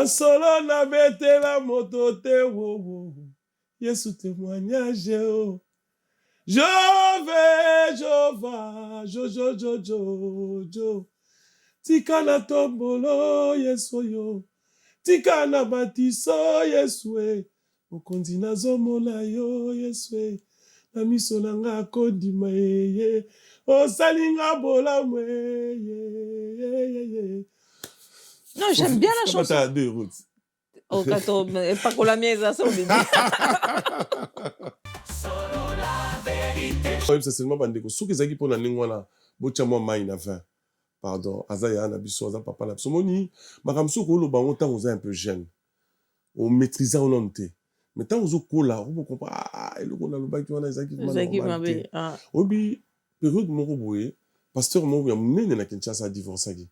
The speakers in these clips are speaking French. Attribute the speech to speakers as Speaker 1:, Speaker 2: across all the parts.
Speaker 1: solo na betela moto te wo. Yesu témoignage oh. Jo. Tika na tombolo Yesu yo. Tika na batiso Yesu e. Okonzi na zomona yo Yesu e. Na miso na nga kondima ye. Osalinga bolamu ye.
Speaker 2: Non, j'aime bien la chanson.
Speaker 1: T'as deux routes.
Speaker 2: Oh, kato, pas qu'on la mienne, ça, on dit.
Speaker 1: C'est seulement bandeko. Sous que zaki pour la lingwana, bocha moi mai na fin. Pardon, azaya na biso aza papa na somoni, makamso ko lo bango tant on est un peu jeune. On maîtrise on onté. Mais tant on ko la, on comprend ah, et le ko na lo ba ki wana zaki
Speaker 2: mabe. Ah.
Speaker 1: Obi période moko boye, pasteur mo ya munene na Kinshasa a divorcé.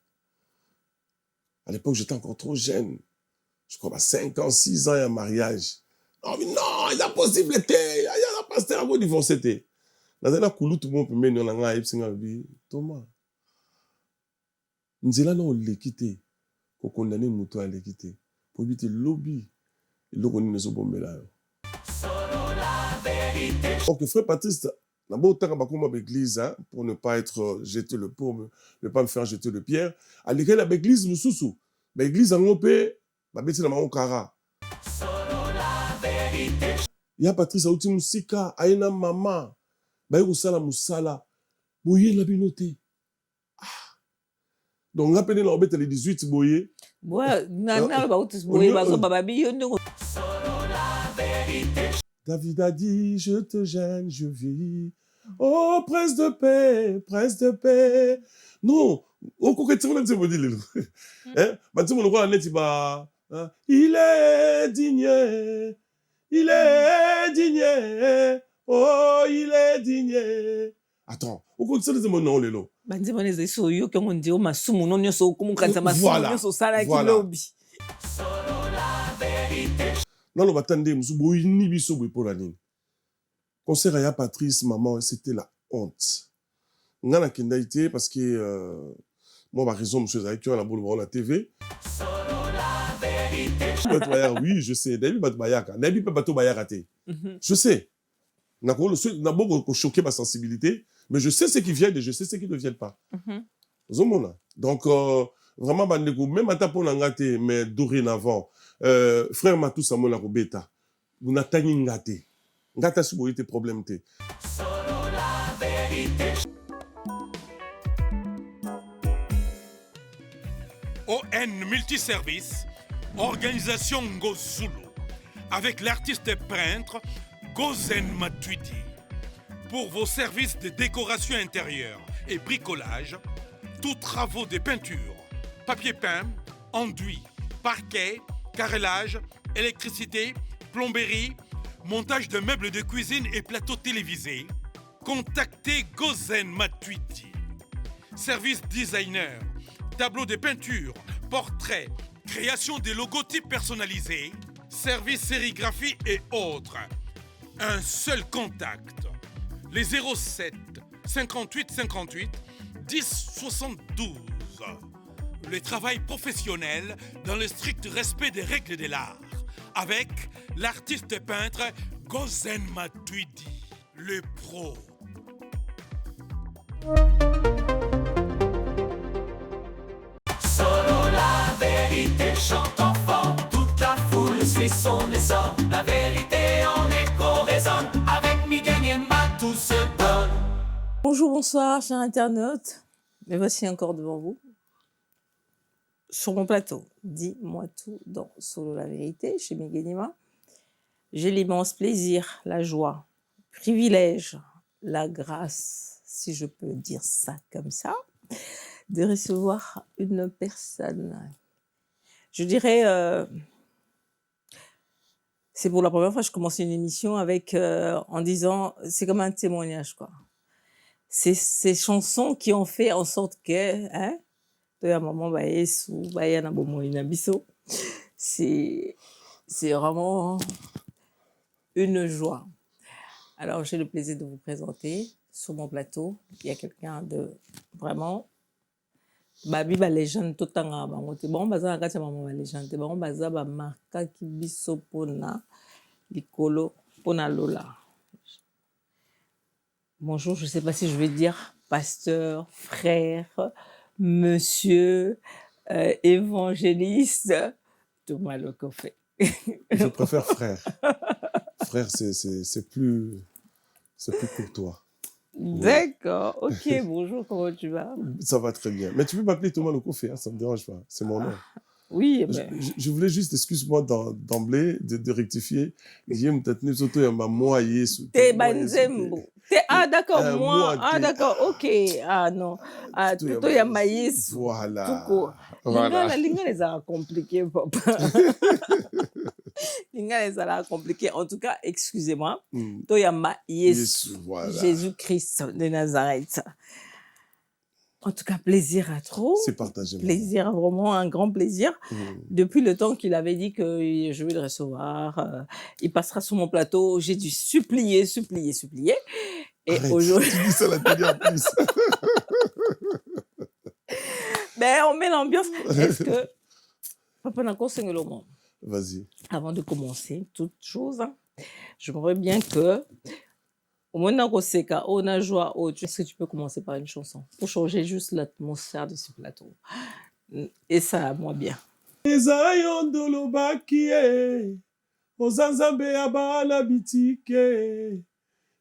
Speaker 1: À l'époque, j'étais encore trop jeune. Je crois à 5 ans, 6 ans, il y a un mariage. Non, mais non, il y a possibilité. Il y a un pasteur à vous divorcer. Dans un coup, tout le monde peut mener dans la vie. Thomas. Nous allons l'équité. Pour condamner Moutou à l'équité. Pour éviter le lobby. Et le on est au bon mélange. Ok, frère Patrice, d'abord, tant qu'on va l'église, pour ne pas être jeté le pour ne pas me faire jeter le pierre. À l'église, l'église, nous sous. L'église, en opé. Babeti na maokara. Ya Patrice auti musika aina mama. Baye kusala musala. Boye la binote. Donc rappelez na obete le 18 boye.
Speaker 2: Ouais, nana ba utis boye bazo bababi yondo.
Speaker 1: David a dit je te gêne, je vis. Oh prince de paix, prince de paix. Non, au coquetin on dit bon dit. Hein? Ba tu mo ko aneti ba il est digne, oh, il est digne. Attends, au quoi que ça, c'est mon nom, Lélo.
Speaker 2: Voilà.
Speaker 1: Non, le batande, monsieur, boyini biso pour la ligne. Concert à Patrice, maman, c'était la honte. Ngana kendaité parce que moi, ma raison, monsieur Zaki, on a beau le voir la TV. Oui, je sais. Je sais. N'a pas choqué ma sensibilité, mais je sais ce qui vient et je sais ce qui ne vient pas. Donc, vraiment, même à ta pour l'angate, mais dorénavant, frère Matou Samola Robeta, vous n'atteignez ngate. Ngata si vous avez des problèmes.
Speaker 3: ON Multiservice, organisation Ngozulu, avec l'artiste peintre Gozen Matuidi. Pour vos services de décoration intérieure et bricolage, tous travaux de peinture, papier peint, enduit, parquet, carrelage, électricité, plomberie, montage de meubles de cuisine et plateaux télévisés, contactez Gozen Matuidi. Service designer, tableau de peinture, portrait, création de logotypes personnalisés, service sérigraphie et autres. Un seul contact. Les 07 58 58 10 72. Le travail professionnel dans le strict respect des règles de l'art. Avec l'artiste peintre Gozen Matuidi, le pro.
Speaker 4: Solo la vérité chante enfant, toute la foule suit son essor. La vérité en écho résonne, avec Miguel Niemba tout se donne.
Speaker 2: Bonjour, bonsoir, chers internautes. Me voici encore devant vous. Sur mon plateau, dis-moi tout dans Solo la vérité, chez Miguel Niemba. J'ai l'immense plaisir, la joie, privilège, la grâce, si je peux dire ça comme ça, de recevoir une personne. Je dirais, c'est pour la première fois que je commence une émission avec, en disant, c'est comme un témoignage, quoi. C'est ces chansons qui ont fait en sorte que, hein, c'est vraiment une joie. Alors, j'ai le plaisir de vous présenter sur mon plateau. Il y a quelqu'un de vraiment babi balégende totanga bango te bango baza na kati ya mama balégende te bango baza bamarkaki biso mpona likolo mpona lola. Bonjour, je ne sais pas si je vais dire pasteur, frère, monsieur, évangéliste, Thomas Lokofé.
Speaker 1: Je préfère frère. Frère, c'est plus courtois.
Speaker 2: D'accord, ok, bonjour, comment tu vas?
Speaker 1: Ça va très bien. Mais tu peux m'appeler Thomas Lokofé, hein, ça ne me dérange pas. C'est mon nom.
Speaker 2: Oui, mais...
Speaker 1: Je voulais juste, excuse-moi d'emblée, de rectifier. Guillaume Tatne Soto Yamba moi Yesu.
Speaker 2: T'es Banzembo. Ah d'accord, moi. Ah
Speaker 1: t'es-
Speaker 2: d'accord, ok. Ah non. Ah, Toto Yamba Yesu.
Speaker 1: Voilà.
Speaker 2: Tout court.
Speaker 1: Voilà.
Speaker 2: Linga les a compliqués, papa. Linga les a compliqués. En tout cas, excusez-moi. Toto Yamba Yesu.
Speaker 1: Yesu, voilà.
Speaker 2: Jésus-Christ de Nazareth. En tout cas, plaisir à trop.
Speaker 1: C'est partagé.
Speaker 2: Plaisir, vraiment un grand plaisir. Depuis le temps qu'il avait dit que je vais le recevoir, il passera sur mon plateau. J'ai dû supplier. Et aujourd'hui...
Speaker 1: Tu dis ça la télé en plus.
Speaker 2: Ben, on met l'ambiance. Est-ce que... Papa n'a qu'un le monde.
Speaker 1: Vas-y.
Speaker 2: Avant de commencer, toute chose, hein, j'aimerais bien que... Au moment où on a joie, est-ce que tu peux commencer par une chanson pour changer juste l'atmosphère de ce plateau? Et ça, moi bien.
Speaker 1: Ezayondolo bakie, ozanzambe ya bana bitike,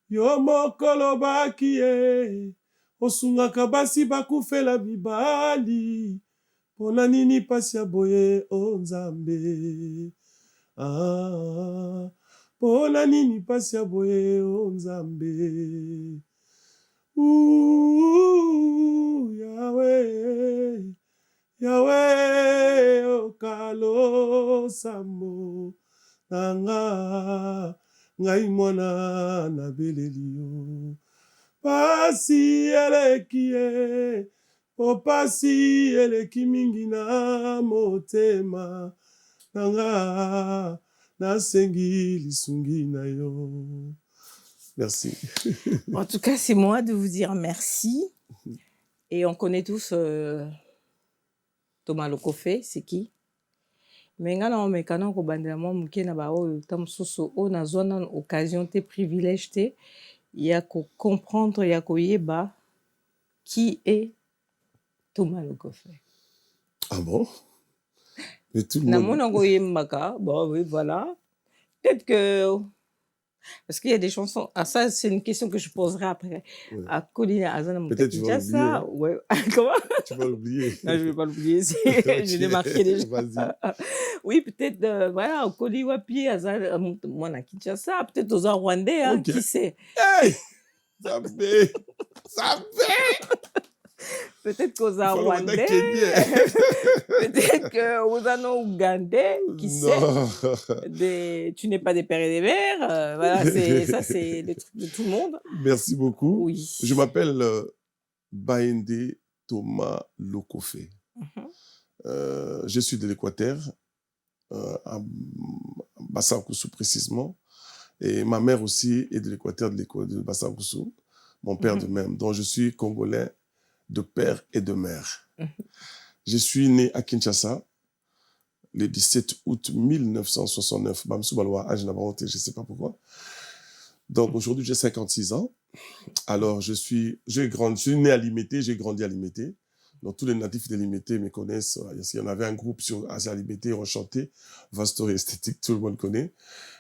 Speaker 1: yo mokolo bakie, osungaka basi bakufela mibali, pona nini pasi ya boye o Nzambe. Pona nini pasi ya boye o Nzambe. Yahweh, Yahweh, okalo sambo nanga ngai mwana na beleli yo. Pasi eleki ye, po pasi eleki mingi na motema nanga nasengi lisungi na yo. Merci.
Speaker 2: En tout cas, c'est moi de vous dire merci. Et on connaît tous Thomas Lokofé, c'est qui? Mais nga na omekana ko bandela mo muke na ba o tamsusu o na zona occasion te privilège te ya ko comprendre ya ko yeba qui est Thomas Lokofé.
Speaker 1: Ah bon? Mais tout le
Speaker 2: Na
Speaker 1: monde...
Speaker 2: mona ko yembaka, bon oui voilà. Peut-être que parce qu'il y a des chansons. Ah, ça, c'est une question que je poserai après.
Speaker 1: Ouais.
Speaker 2: À Colina Azana
Speaker 1: Peut-être tu vas l'oublier. Hein?
Speaker 2: Ouais. Comment?
Speaker 1: Tu vas l'oublier.
Speaker 2: Non, je ne vais pas l'oublier.
Speaker 1: Okay.
Speaker 2: Je l'ai marqué déjà.
Speaker 1: Vas-y.
Speaker 2: Oui, peut-être, voilà, au Koliwapi, moi, à Kinshasa, peut-être aux Rwandais, hein,
Speaker 1: Okay.
Speaker 2: qui sait?
Speaker 1: Hey! Zabé!
Speaker 2: Peut-être qu'aux Rwandais, peut-être qu'aux Ougandais, qui sait? Tu n'es pas des pères et des mères. Voilà, ça, c'est le truc de tout le monde.
Speaker 1: Merci beaucoup.
Speaker 2: Oui.
Speaker 1: Je m'appelle Baende Thomas Lokofé. Je suis de l'Équateur, à Bassakoussou précisément. Et ma mère aussi est de l'Équateur, de Bassakoussou. Mon père de même. Donc je suis congolais de père et de mère. Je suis né à Kinshasa le 17 août 1969. Je ne sais pas pourquoi. Donc aujourd'hui, j'ai 56 ans. Alors, je suis né à Limité, j'ai grandi à Limité. Donc, tous les natifs de Limité me connaissent. Il y en avait un groupe à Limité, on chantait. Vastory Esthétique, tout le monde connaît.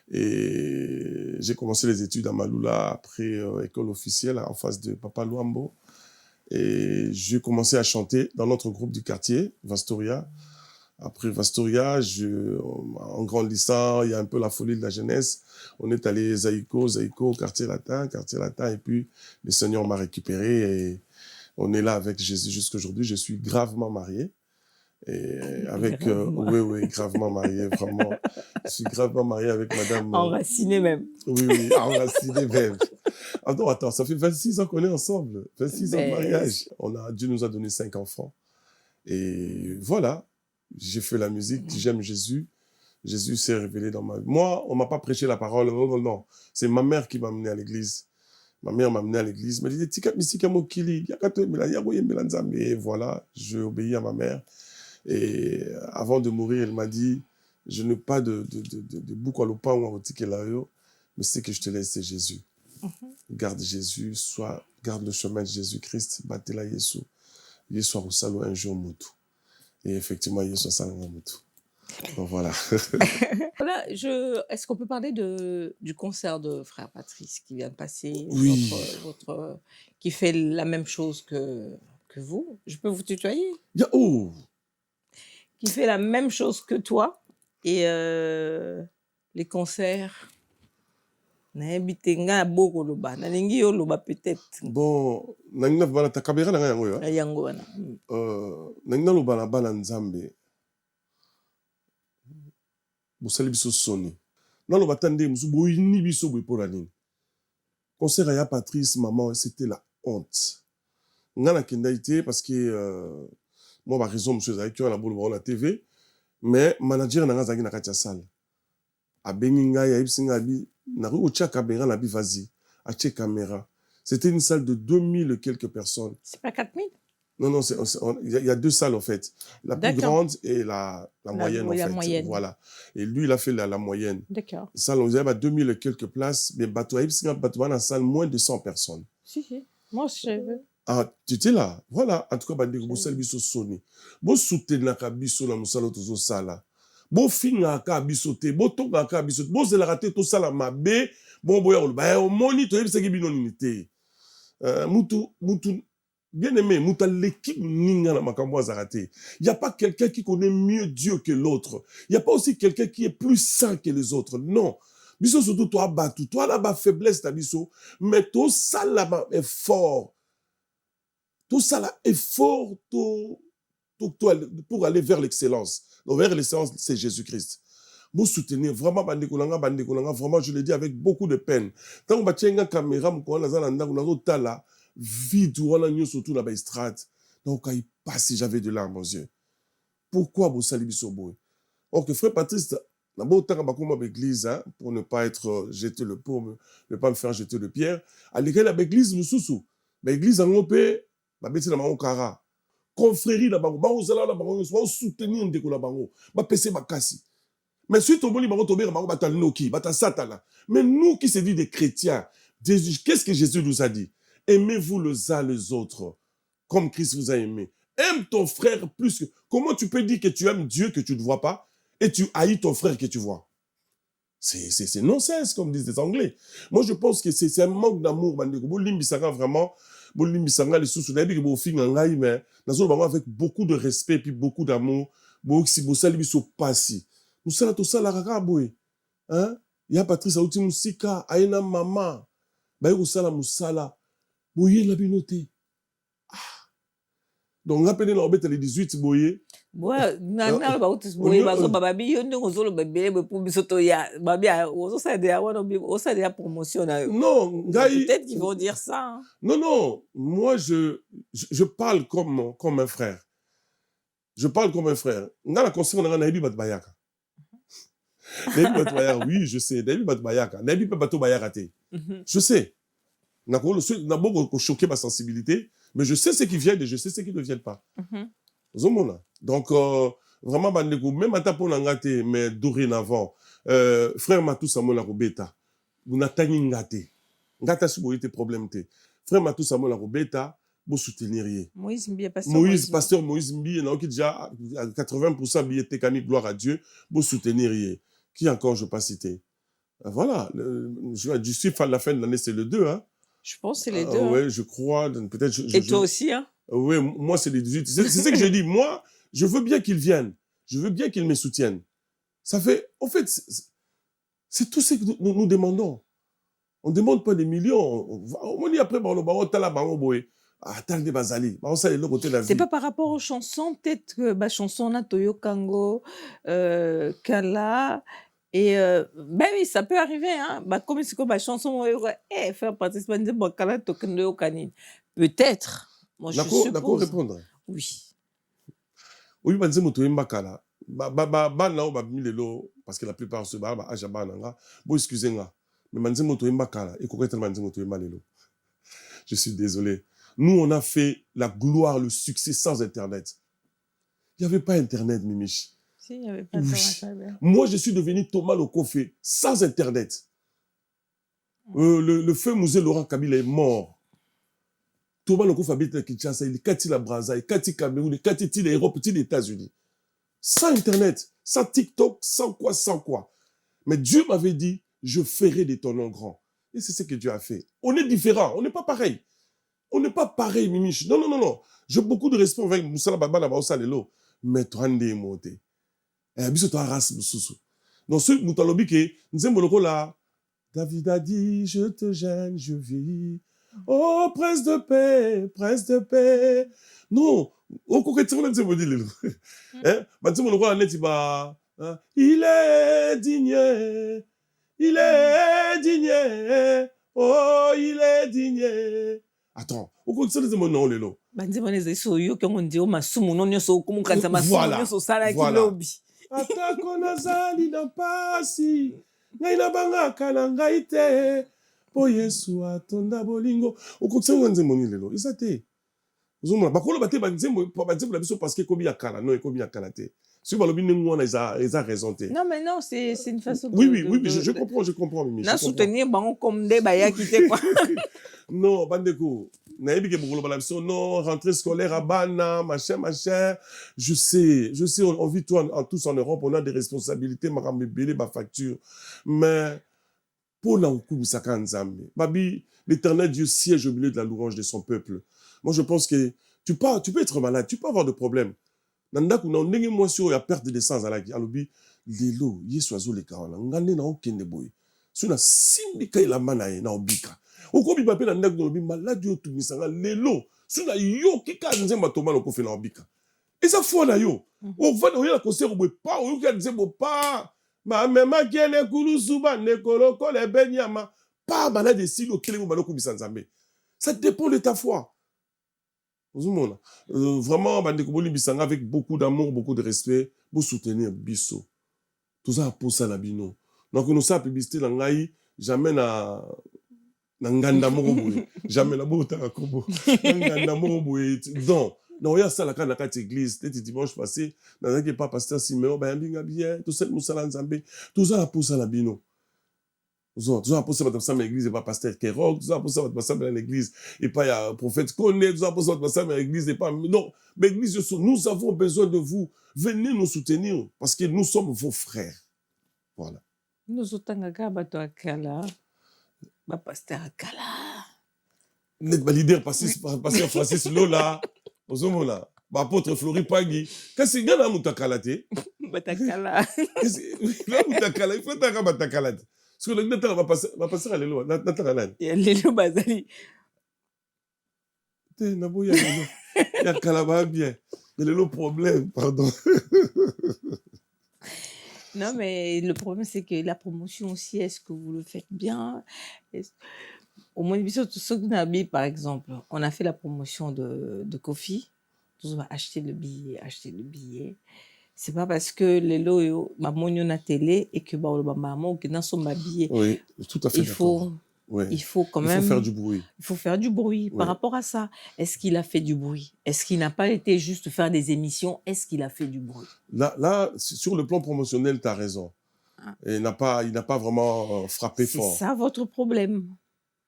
Speaker 1: Et j'ai commencé les études à Maloula, après école officielle, en face de Papa Luambo. Et j'ai commencé à chanter dans notre groupe du quartier, Vastoria. Après Vastoria, en grandissant, il y a un peu la folie de la jeunesse. On est allé Zaïko, quartier latin, et puis le Seigneur m'a récupéré et on est là avec Jésus jusqu'aujourd'hui. Je suis gravement marié. Et avec, oui, gravement marié, vraiment. Je suis gravement marié avec madame.
Speaker 2: Enraciné même.
Speaker 1: Oui, enraciné même. Attends, ça fait 26 ans qu'on est ensemble. 26 ans de mariage. Dieu nous a donné 5 enfants. Et voilà. J'ai fait la musique, j'aime Jésus. Jésus s'est révélé dans ma vie. Moi, on m'a pas prêché la parole. Non. C'est ma mère qui m'a amené à l'église. Ma mère m'a amené à l'église, m'a dit, Tika misika mokili, yakato mila, yago yembela nzambe. Et voilà, j'ai obéi à ma mère. Et avant de mourir, elle m'a dit, je n'ai pas de bouc à l'opa ou à otikelayo, mais c'est que je te laisse, c'est Jésus. Garde Jésus, garde le chemin de Jésus-Christ, batela Yesu. Yesu arusalo un jour mutu. Et effectivement, Yesu salanga mutu. Donc voilà.
Speaker 2: Voilà, est-ce qu'on peut parler du concert de Frère Patrice qui vient de passer,
Speaker 1: Oui.
Speaker 2: qui fait la même chose que vous? Je peux vous tutoyer?
Speaker 1: Oh!
Speaker 2: Qui fait la même chose que toi. Et les concerts, nayebi nga boko loba, nalingi yo loba peut-être.
Speaker 1: Bon, nangina bana takabera nanga yango yo.
Speaker 2: Yango wana.
Speaker 1: Nangina loba na bana nzambe. Bosali biso soni. Naloba tande musu boyini biso boy pour la nini. Concert à Patrice, maman, c'était la honte. Ngana kendaité parce que moi ma raison monsieur Zaki on a beau le voir la TV, mais manager nanga zaki na katia salle. A Beninga ya ibsinga bi na ru ocha caméra na bi vas-y, a che caméra. C'était une salle de 2000 et quelques personnes.
Speaker 2: C'est pas 4000?
Speaker 1: Non, il y a deux salles en fait. La plus grande et la moyenne en fait.
Speaker 2: Moyenne.
Speaker 1: Voilà. Et lui, il a fait la moyenne.
Speaker 2: D'accord.
Speaker 1: Salle, on dirait 2000 et quelques places, mais Batouaïb, c'est une salle moins de 100 personnes.
Speaker 2: Si. Moi, je veux.
Speaker 1: Ah, tu étais là. Voilà. En tout cas, vous savez, biso soni. Vous soutenez la biso la musalo tozo sala. Vous finga ka biso te. Vous tonga ka biso. Vous zela raté tout ça la mabe. Bon, boya ba o moni to yebisa ki binonité. Mutu bien aimé, muta l'équipe ninga na makambo azarate. Il y a pas quelqu'un qui connaît mieux Dieu que l'autre. Il y a pas aussi quelqu'un qui est plus saint que les autres. Non. Biso surtout toi battu, toi là-bas faiblesse ta biso, mais tout ça là-bas est fort. Tout ça là est fort pour aller vers l'excellence. Donc vers l'excellence, c'est Jésus-Christ. Vous soutenez vraiment bandekolanga, vraiment je le dis avec beaucoup de peine. Tant que batienga caméra mukona zalanda kunazo tala vide wana nyo surtout na ba estrade. Donc il passe j'avais de larmes aux yeux. Pourquoi vous saluez biso boy? Or que frère Patrice na bo tanga bakoma l'église hein, pour ne pas être jeté ne pas me faire jeter de pierre. À l'église la église mususu. Ba église ngopé ba beti na bango kara. Confrérie na bango, ba ozala na bango, ba soutenir ndeko na bango, ba pese bakasi. Mais si tu as satana. Mais nous qui se dit des chrétiens, qu'est-ce que Jésus nous a dit? Aimez-vous les uns les autres, comme Christ vous a aimé. Aime ton frère plus que... Comment tu peux dire que tu aimes Dieu que tu ne vois pas et tu haïs ton frère que tu vois? C'est non-sens, comme disent les Anglais. Moi, je pense que c'est un manque d'amour. Vraiment, avec beaucoup de respect et beaucoup d'amour. Musala to sala kakaboy. Hein? Ya Patrice auti musika, aina mama. Baye musala musala. Boye la binote. Ah. Donc rappelez la obete le 18 boye.
Speaker 2: Ouais, nana ba utis boye bazo babi yondo ngozolo bebe pour bisoto ya babi ozo sa de wana o sa de promotion na.
Speaker 1: Non, ngai
Speaker 2: peut-être qu'ils vont dire ça. Hein.
Speaker 1: Non, moi je parle comme un frère. Je parle comme un frère. Ngala conseil na na bat bayaka. Oui, je sais. Je sais. N'a pas choqué ma sensibilité, mais je sais ce qui vient et je sais ce qui ne vient pas. Donc, vraiment, même à ta pour l'angate, mais dorénavant, frère Matou Samuel Arobeta, vous n'atteignez ngate. Ngata si vous avez des problèmes. Frère Matou Samuel Arobeta, vous souteniriez. Pasteur Moïse Mbi, qui déjà à 80% billet técanique, gloire à Dieu, vous souteniriez. Qui encore je ne peux pas citer? Voilà, du suis à la fin de l'année, c'est le 2. Hein.
Speaker 2: Je pense que c'est les 2.
Speaker 1: Oui, hein. Je crois. Peut-être.
Speaker 2: Et toi aussi, hein?
Speaker 1: Oui, moi, c'est les 18. C'est ce que je dis. Moi, je veux bien qu'ils viennent. Je veux bien qu'ils me soutiennent. Ça fait. En fait, c'est tout ce que nous demandons. On ne demande pas des millions. On dit après,
Speaker 2: c'est pas par rapport aux chansons, peut-être que chanson na Toyo Kango, Kala, et ben oui, ça peut arriver, hein. Comme c'est comme chanson, faire participer de Kala Toyo Kanine. Peut-être. Moi, je suppose.
Speaker 1: D'accord, répondre.
Speaker 2: Oui.
Speaker 1: Oui, Kala. Parce que la plupart se battent, excusez-moi. Mais manzi moto imba kala, et kokote manzi moto imba lelo. Je suis désolé. Nous, on a fait la gloire, le succès sans Internet. Il n'y avait pas Internet, Mimiche.
Speaker 2: Si, il n'y avait pas de
Speaker 1: Oui.
Speaker 2: temps.
Speaker 1: Moi, je suis devenu Thomas Lokofé sans Internet. Le feu Musée Laurent Kabila est mort. Thomas Lokofé habite à Kinshasa, il est quitté la Brazza, il est quitté Cameroun, il est quitté l'Europe, il est les États-Unis. Sans Internet, sans TikTok, sans quoi. Mais Dieu m'avait dit, je ferai de ton nom grand. Et c'est ce que Dieu a fait. On est différents, on n'est pas pareil. On n'est pas pareil, Mimiche. Non. J'ai beaucoup de respect avec Moussala Baba Nabaosa Lelo. Mais toi, on est monté. Et biso toi race mususu. Donc ce mutalobi ke nzembo lokola David a dit je te gêne, je vis. Oh prince de paix. Non, o ko ketimo nzembo di lelo. Ba nzembo lokola neti ba il est digne. Oh il est digne. Attends, o ko ketimo nzembo non lelo.
Speaker 2: Banzimane so yo ke ngondi o masumu no nyoso kumukanza masumu nyoso sala kilobi.
Speaker 1: Atako nazali na pasi, ngai nabangaka na ngai te, po Yesu atonda bolingo. Okokisa nzembo ni lelo, isa te. Ozomona bakolo bate banzembo na biso parce que kobi ya kala, non ekobi ya kala te. Si balobi ngwana ils a raison te.
Speaker 2: Non mais non, c'est une façon de...
Speaker 1: Oui, je comprends Mimi.
Speaker 2: Na soutenir bango comme des baya qui te quoi.
Speaker 1: Non, bandeko. Non, rentrée scolaire à Bana, machin. Je sais, on vit tous en Europe, on a des responsabilités, ma facture. Mais, pour l'Ankoubisaka Nzambe, Babi, l'éternel Dieu siège au milieu de la louange de son peuple. Moi, je pense que tu peux être malade, tu peux avoir des problèmes. Nandaku, na ndenge mwasi oyo ya perte de sang alaki, alobi, lelo, yesu azole kawana, ngande na okende boy. Suna simbika ilamba na ye, na obika. Okobi pape na ndaku nolobi maladi yo tumisanga lelo suna yo kika nzemba Thomas Lokofé na obika. Eza fo na yo. Ovana oya concert boy pa oyo ka nzembo pa ma mema kiene kulusu ba nekolo ko le benyama pa malade silo kelemo baloko bisanzambe. Ça dépend de ta foi. Vraiment bandeko boli bisanga avec beaucoup d'amour, beaucoup de respect, pour soutenir biso. Tout ça pour ça na bino. Donc nous ça publicité na ngai jamais na nganda moko boye jamais la bota kobo nganda moko boye donc non ya sala kana kati église tete dimanche passé nazaki pas pasteur Siméon ba yambinga bien tout ça musala nzambe tout ça pour ça la bino tout ça pour ça ba ça l'église et pas pasteur Kerok tout ça pour ça ba ça dans l'église et pas ya prophète Koné tout ça pour ça ba ça l'église et pas non mais l'église nous avons besoin de vous, venez nous soutenir parce que nous sommes vos frères, voilà.
Speaker 2: Nous otanga bato akala ba pasteur akala
Speaker 1: net ba leader pasteur Francis Lola ozomona ba apôtre Flori Pagui kasi ngana mutakala te
Speaker 2: batakala
Speaker 1: la mutakala il faut taka batakala te parce que le neta ba pasteur lelo nata nani
Speaker 2: ya lelo bazali
Speaker 1: te na boya lelo ya kala ba bien lelo problème pardon.
Speaker 2: Non, mais le problème, c'est que la promotion aussi, est-ce que vous le faites bien? Au moins, tout ce que nous par exemple, on a fait la promotion de Kofi. Tous va acheter le billet. C'est pas parce que les lots, on a télé et que maman qui n'a son billet.
Speaker 1: Oui, tout à fait.
Speaker 2: Il faut quand même...
Speaker 1: Il faut faire du bruit.
Speaker 2: Il faut faire du bruit par rapport à ça. Est-ce qu'il a fait du bruit? Est-ce qu'il n'a pas été juste faire des émissions? Est-ce qu'il a fait du bruit?
Speaker 1: Là, sur le plan promotionnel, tu as raison. Et il n'a pas vraiment frappé fort.
Speaker 2: C'est ça votre problème.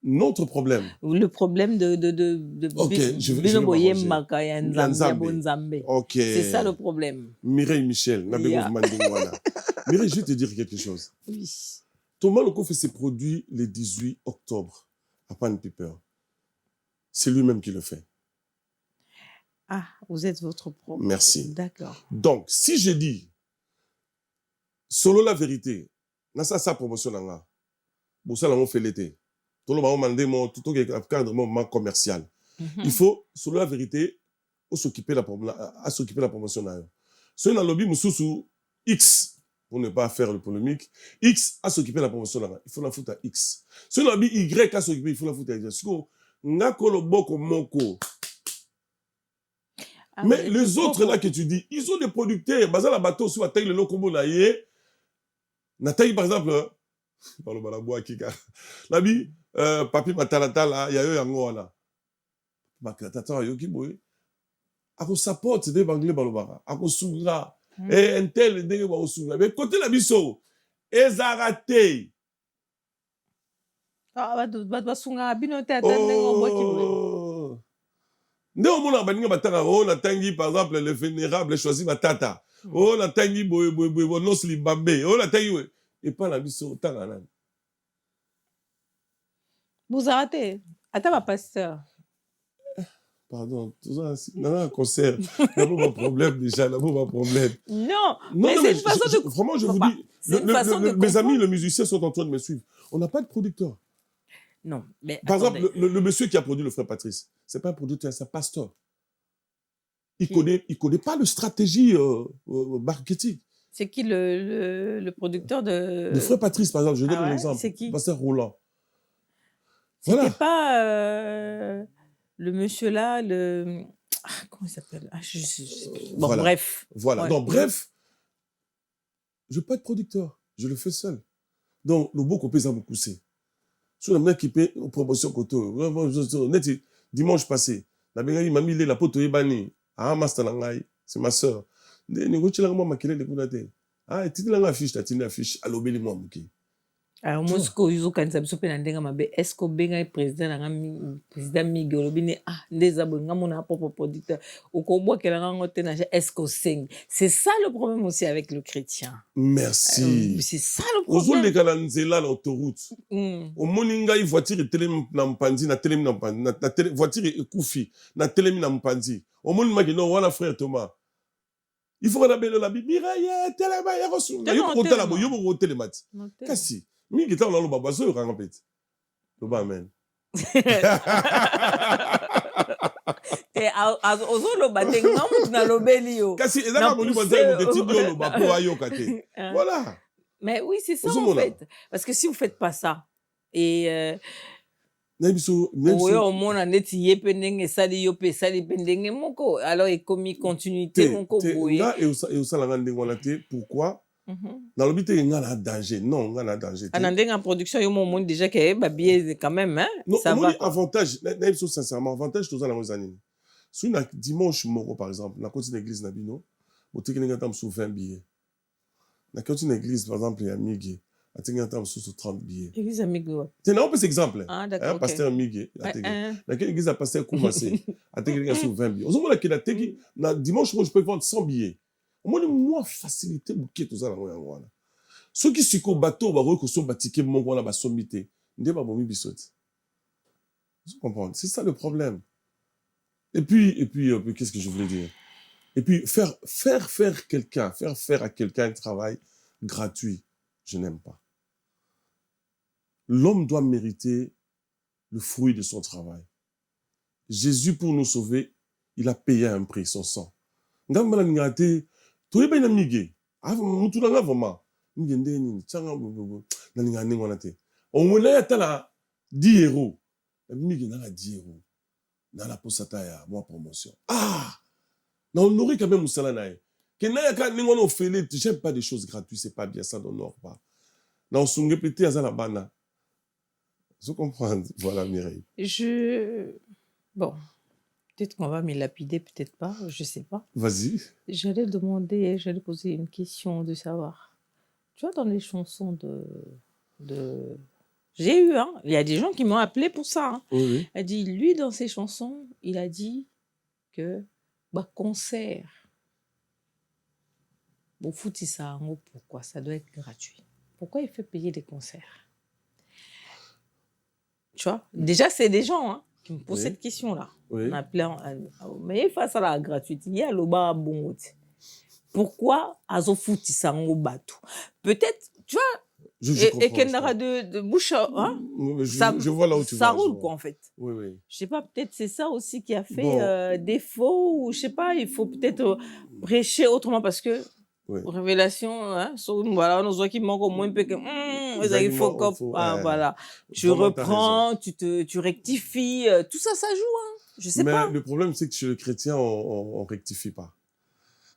Speaker 1: Notre problème.
Speaker 2: Le problème de
Speaker 1: Ok, je vais Ok.
Speaker 2: C'est ça le problème.
Speaker 1: Mireille Michel, Mireille, je vais te dire quelque chose.
Speaker 2: Oui.
Speaker 1: Thomas Lokofé s'est produit le 18 octobre à Pan Piper. C'est lui-même qui le fait.
Speaker 2: Ah, vous êtes votre propre.
Speaker 1: Merci.
Speaker 2: D'accord.
Speaker 1: Donc, si je dis, solo la vérité, n'a sa promotion là, pour ça, on fait l'été. Tout le monde m'a demandé tout le cadre commercial. Il faut, solo la vérité, s'occuper la promotion là. Si on a lobby Moussoussou X, pour ne pas faire le polémique, X a s'occuper de la promotion là. Il faut la foutre à X. Si on a dit Y a s'occuper, il faut la foutre à Y. Mais les autres là que tu dis, ils ont des producteurs. Bazar la bateau sur la taille le locomo na yé. Na taille par exemple, dans le balaboua kika. Labi, papi matalata là, ya yo yango wana. tata ayoki boye akosupport nde banglais balobaka akosunga intel ndenge bakosunga mais côté na biso ezalaka te.
Speaker 2: bato basungaka bino te ata ndenge obwaki boye.
Speaker 1: Nde omona baninga batanga natangi par exemple le vénérable choisi batata natangi boye bonos libambe natangi we epa na biso otanga nani.
Speaker 2: Bozala te ata bapasteur.
Speaker 1: Pardon, tout ça, dans un concert, il n'y a pas de problème déjà, il n'y a pas de problème.
Speaker 2: Non, mais c'est une façon de...
Speaker 1: Vraiment, je vous dis, mes amis, les musiciens sont en train de me suivre. On n'a pas de producteur.
Speaker 2: Non, mais
Speaker 1: par exemple, le monsieur qui a produit le frère Patrice, ce n'est pas un producteur, c'est un pasteur. Il ne connaît pas de stratégie marketing.
Speaker 2: C'est qui le producteur de...
Speaker 1: Le frère Patrice, par exemple, je donne un exemple.
Speaker 2: C'est qui?
Speaker 1: Pasteur Roland.
Speaker 2: C'était
Speaker 1: Voilà.
Speaker 2: pas... le monsieur là, comment il s'appelle? Bon,
Speaker 1: voilà.
Speaker 2: Bref.
Speaker 1: Voilà.
Speaker 2: Ouais.
Speaker 1: Donc, bref, je ne veux pas être producteur. Je le fais seul. Donc, le beau copain, ça me poussé. Sur la main qui paie une promotion koto. Dimanche passé, la bengali m'a mis la poto ebani. Ah, master c'est ma soeur. Ah, tu l'as affiche, tu l'as affiche. Allo, beli moi, mouki.
Speaker 2: Alors, moi, ce que je kanisa biso pe na ndenga mabe, est-ce que benga président na président Miguel Olobine des abonnements mon propre producteur au combo que la ngote na est-ce que c'est ça le problème aussi avec le chrétien.
Speaker 1: Merci.
Speaker 2: C'est ça le problème.
Speaker 1: Ozo le kana nzela l'autoroute. Au moninga i voiture telemi na mpanzi na telemi na mpanzi na voiture ekufi na telemi na mpanzi. Au moni magino wala frère Thomas. Il faut qu'on appelle la Bible. Miraye telema ya kosu. Yo ko tela bo yo ko telemati. Kasi mi kita on lo baso yo kanga peti. Lo ba amen.
Speaker 2: Ozo lo bateng ngam na lo beli yo.
Speaker 1: Kasi ezaka boni banza mo keti yo lo ba po ayo kate. Voilà.
Speaker 2: Mais oui, c'est ça en fait. Parce que si vous faites pas ça et oyo omona neti ye pe ndenge esali yo pe esali pe ndenge moko alors ekomi continuité moko boye
Speaker 1: nga e osalanga ndenge wana te pourquoi nalobi te nga na danger non nga na danger te
Speaker 2: ana ndenge en production yo mo moni déjà que babie quand même hein
Speaker 1: non,
Speaker 2: ça va
Speaker 1: avantage na biso sincèrement avantage toza na ngozanini so na dimanche moko par exemple na koti na église na bino botekelinga tam sous 20 billets na koti na église par exemple ya Migi atinga tam sous 30 billets
Speaker 2: église amigo
Speaker 1: c'est un peu cet exemple
Speaker 2: d'accord
Speaker 1: pasteur Migi na quelle église a pasteur Koumassé atinga sous 20 billets ozomona ke na teki na dimanche moi je peux vendre 100 billets moi facilité bouquet toza na yango wana soki siko bateau ba ko so batike mongo wana ba sommité nde ba bomi bisoti vous comprenez c'est ça le problème et puis qu'est-ce que je voulais dire et puis faire à quelqu'un un travail gratuit je n'aime pas. L'homme doit mériter le fruit de son travail. Jésus, pour nous sauver, il a payé un prix, son sang. Ngambala ngate, to yeba na mige. Ah, mutu na vraiment. Ngende ni tsanga na ngane ngona te. On mona ya tala 10 euros. Na mige na 10 euros. Na la posata ya moi promotion. Ah! Na honorer quand même musala nae. Que na ya ka ngona ofele, j'aime pas des choses gratuites, c'est pas bien ça n'honore pas. Na osungé pété azala bana. Je comprends. Voilà, Mireille.
Speaker 2: Bon, peut-être qu'on va me lapider, peut-être pas, je sais pas.
Speaker 1: Vas-y.
Speaker 2: J'allais poser une question de savoir. Tu vois, dans les chansons de... J'ai eu, hein, il y a des gens qui m'ont appelé pour ça. Hein.
Speaker 1: Oui.
Speaker 2: Elle dit, lui, dans ses chansons, il a dit que, concert, bon, fouti ça, pourquoi? Ça doit être gratuit. Pourquoi il fait payer des concerts? Tu vois, déjà, c'est des gens hein, qui me posent cette question-là.
Speaker 1: Oui.
Speaker 2: On appelait, mais face à la gratuité, il y a le bas bon. Pourquoi azo fouti ça en bateau? Peut-être, tu vois, et Kendara de bouche, hein,
Speaker 1: je vois là où tu vas.
Speaker 2: Ça roule, quoi, en fait.
Speaker 1: Oui, oui.
Speaker 2: Je sais pas, peut-être c'est ça aussi qui a fait défaut, ou je sais pas, il faut peut-être prêcher autrement parce que.
Speaker 1: Oui.
Speaker 2: Révélation, hein, voilà, nous qui manquent au moins un peu que, il faut voilà. Tu reprends, tu rectifies, tout ça, ça joue, hein. Je sais pas.
Speaker 1: Mais le problème, c'est que chez les chrétiens, on rectifie pas.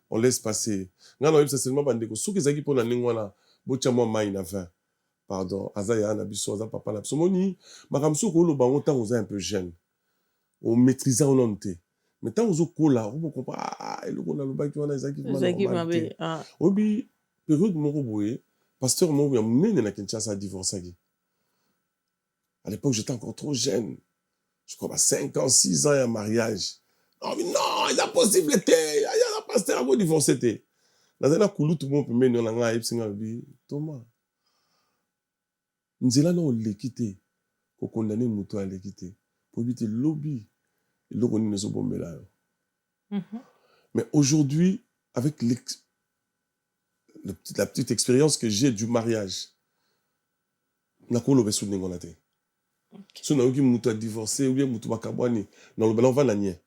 Speaker 1: On laisse passer. Non, c'est seulement bandeko. Ceux qui sont pour la langue, là, bochamo mai na vin. Pardon, azaya na biso, aza papa na somoni. Makamso ko lo bango ta oza un peu jeune. on maîtrisait on en était. Mais tant aux autres là, on comprend ah et le qu'on a le bac on a ça qui
Speaker 2: Zaki
Speaker 1: normal.
Speaker 2: Mabe. Ah.
Speaker 1: Obi période moko boye, pasteur mo ya munene na Kinshasa a divorcé. À l'époque, j'étais encore trop jeune. Je crois, 5 ans, 6 ans, il y a un mariage. Non, mais non, il y a possibilité. Il y a un pasteur à vous divorcer. Dans un coup, tout le monde peut mener dans la vie. Thomas. Nous allons non l'équité. Pour condamner Moutou à l'équité. Pour éviter le lobby. Et là, on est bombé là. Mais aujourd'hui, avec la petite expérience que j'ai du mariage, on a quoi le souvenir qu'on a été. Si on a eu Moutou à divorcer, ou bien Moutou à Kabouani, on va l'année.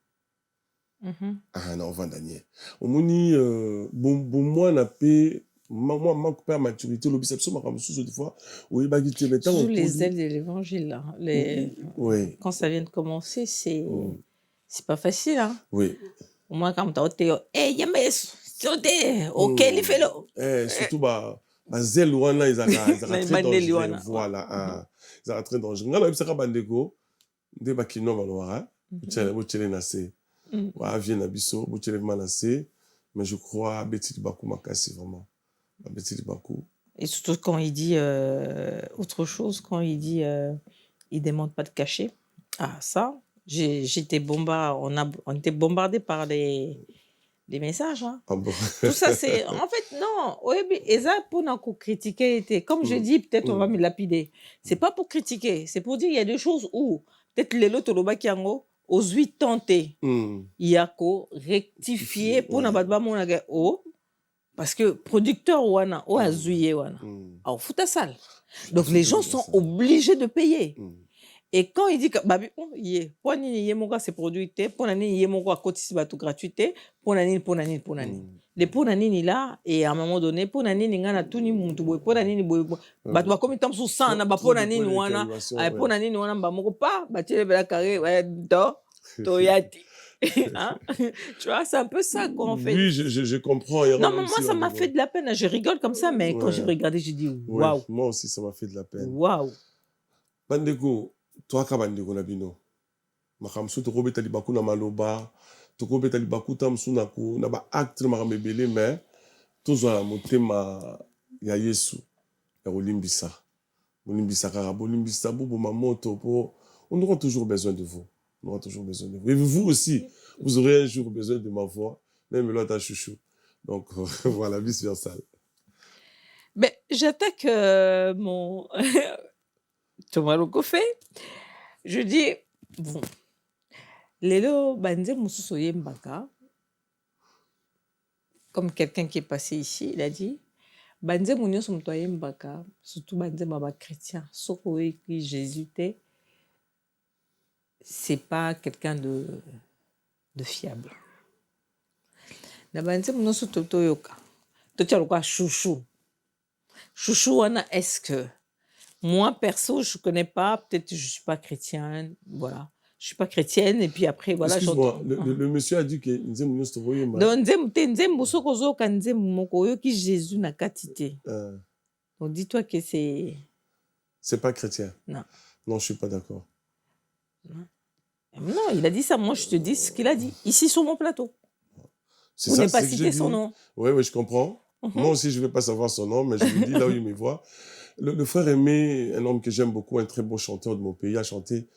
Speaker 1: Ah non, on va l'année. On m'a dit, bon, moi, on a payé, moi, manque pas maturité, l'obsession, m'a ramené sous des fois, où il va quitter.
Speaker 2: Sous les ailes de l'évangile, là.
Speaker 1: Oui.
Speaker 2: Quand ça vient de commencer, c'est pas facile, hein.
Speaker 1: Oui.
Speaker 2: Au moins, quand tu as dit, hey, Yames, sauté, ok, il fait le.
Speaker 1: Surtout, zèle ouana, ils ont très dangereux. Voilà. Ils ont très dangereux. Nga na bisaka bandeko, nde bakino balwara, botchele na se. Wa vient na biso, botchele na se, mais je crois Betty Bakou makasi vraiment. Betty Bakou.
Speaker 2: Et surtout quand il dit autre chose, quand il dit il demande pas de cachet. Ah ça, j'étais on était bombardé par des messages. Hein.
Speaker 1: Ah bon.
Speaker 2: Tout ça, c'est... En fait, non. Et ça, pour nous critiquer, comme je dis, peut-être on va me lapider. C'est pas pour critiquer. C'est pour dire qu'il y a des choses où, peut-être les lots de Bakiango, aux 8 tentés, il y a qu'à rectifier pour nous battre mon agao. Parce que producteur wana, ou azuye wana, au fout à salle. Donc les gens sont obligés de payer. Et quand il dit que babi pour nini yemoka c'est produit pour nani yemoka cotis batou gratuité pour nani les pour nani là et à un moment donné pour nani ngana tout ni muntu boy pour nani boy batou comme tam sous ça na ba pour nani wana pour nani wana ba moko pas ba tele bela carré ouais do toyati. Hein? Tu vois, c'est un peu ça qu'on fait.
Speaker 1: Oui, je comprends.
Speaker 2: Non, mais moi, ça m'a fait de la peine. Je rigole comme ça, mais quand j'ai regardé, j'ai dit waouh.
Speaker 1: Ouais, moi aussi, ça m'a fait de la peine.
Speaker 2: Waouh.
Speaker 1: Bandeko, toi, Kabandeko Nabino. Makamsu, tu robes talibaku na maloba, tu robes talibaku tamsu na ku, na ba acte maramebele, mais tous à la montée ma ya Yesu, ya Olimbisa. Olimbisa Karabo, Olimbisa, Bobo Mamoto, on aura toujours besoin de vous. On aura toujours besoin de vous. Et vous aussi, vous aurez un jour besoin de ma voix, même l'autre à chouchou. Donc, voilà, vice-versa.
Speaker 2: Ben, j'attaque mon Thomas Lokofé. Je dis, bon, Lélo Banze Moussosoye Mbaka, comme quelqu'un qui est passé ici, il a dit, Banze Mounio Somtoye Mbaka, surtout Banze Maba chrétien, Sokoé qui Jésus t'est, c'est pas quelqu'un de fiable. Na Banze Mounio Sotoyoka, Totiaroka chouchou. Chouchou, est-ce que moi, perso, je ne connais pas, peut-être que je ne suis pas chrétienne, voilà. Je ne suis pas chrétienne, et puis après, voilà.
Speaker 1: Excuse-moi, le monsieur a dit que Nzem Mounio Sotoyoka.
Speaker 2: Donc, Nzem Moussokozo, quand Nzem Mokoyo, qui Jésus n'a quantité. Donc, dis-toi que c'est.
Speaker 1: C'est pas chrétien.
Speaker 2: Non.
Speaker 1: Non, je ne suis pas d'accord.
Speaker 2: Non, il a dit ça. Moi, je te dis ce qu'il a dit, ici sur mon plateau. Vous n'avez pas cité son nom.
Speaker 1: Oui, je comprends. Moi aussi, je ne vais pas savoir son nom, mais je lui dis là où il me voit. Le frère Aimé, un homme que j'aime beaucoup, un très beau chanteur de mon pays, a chanté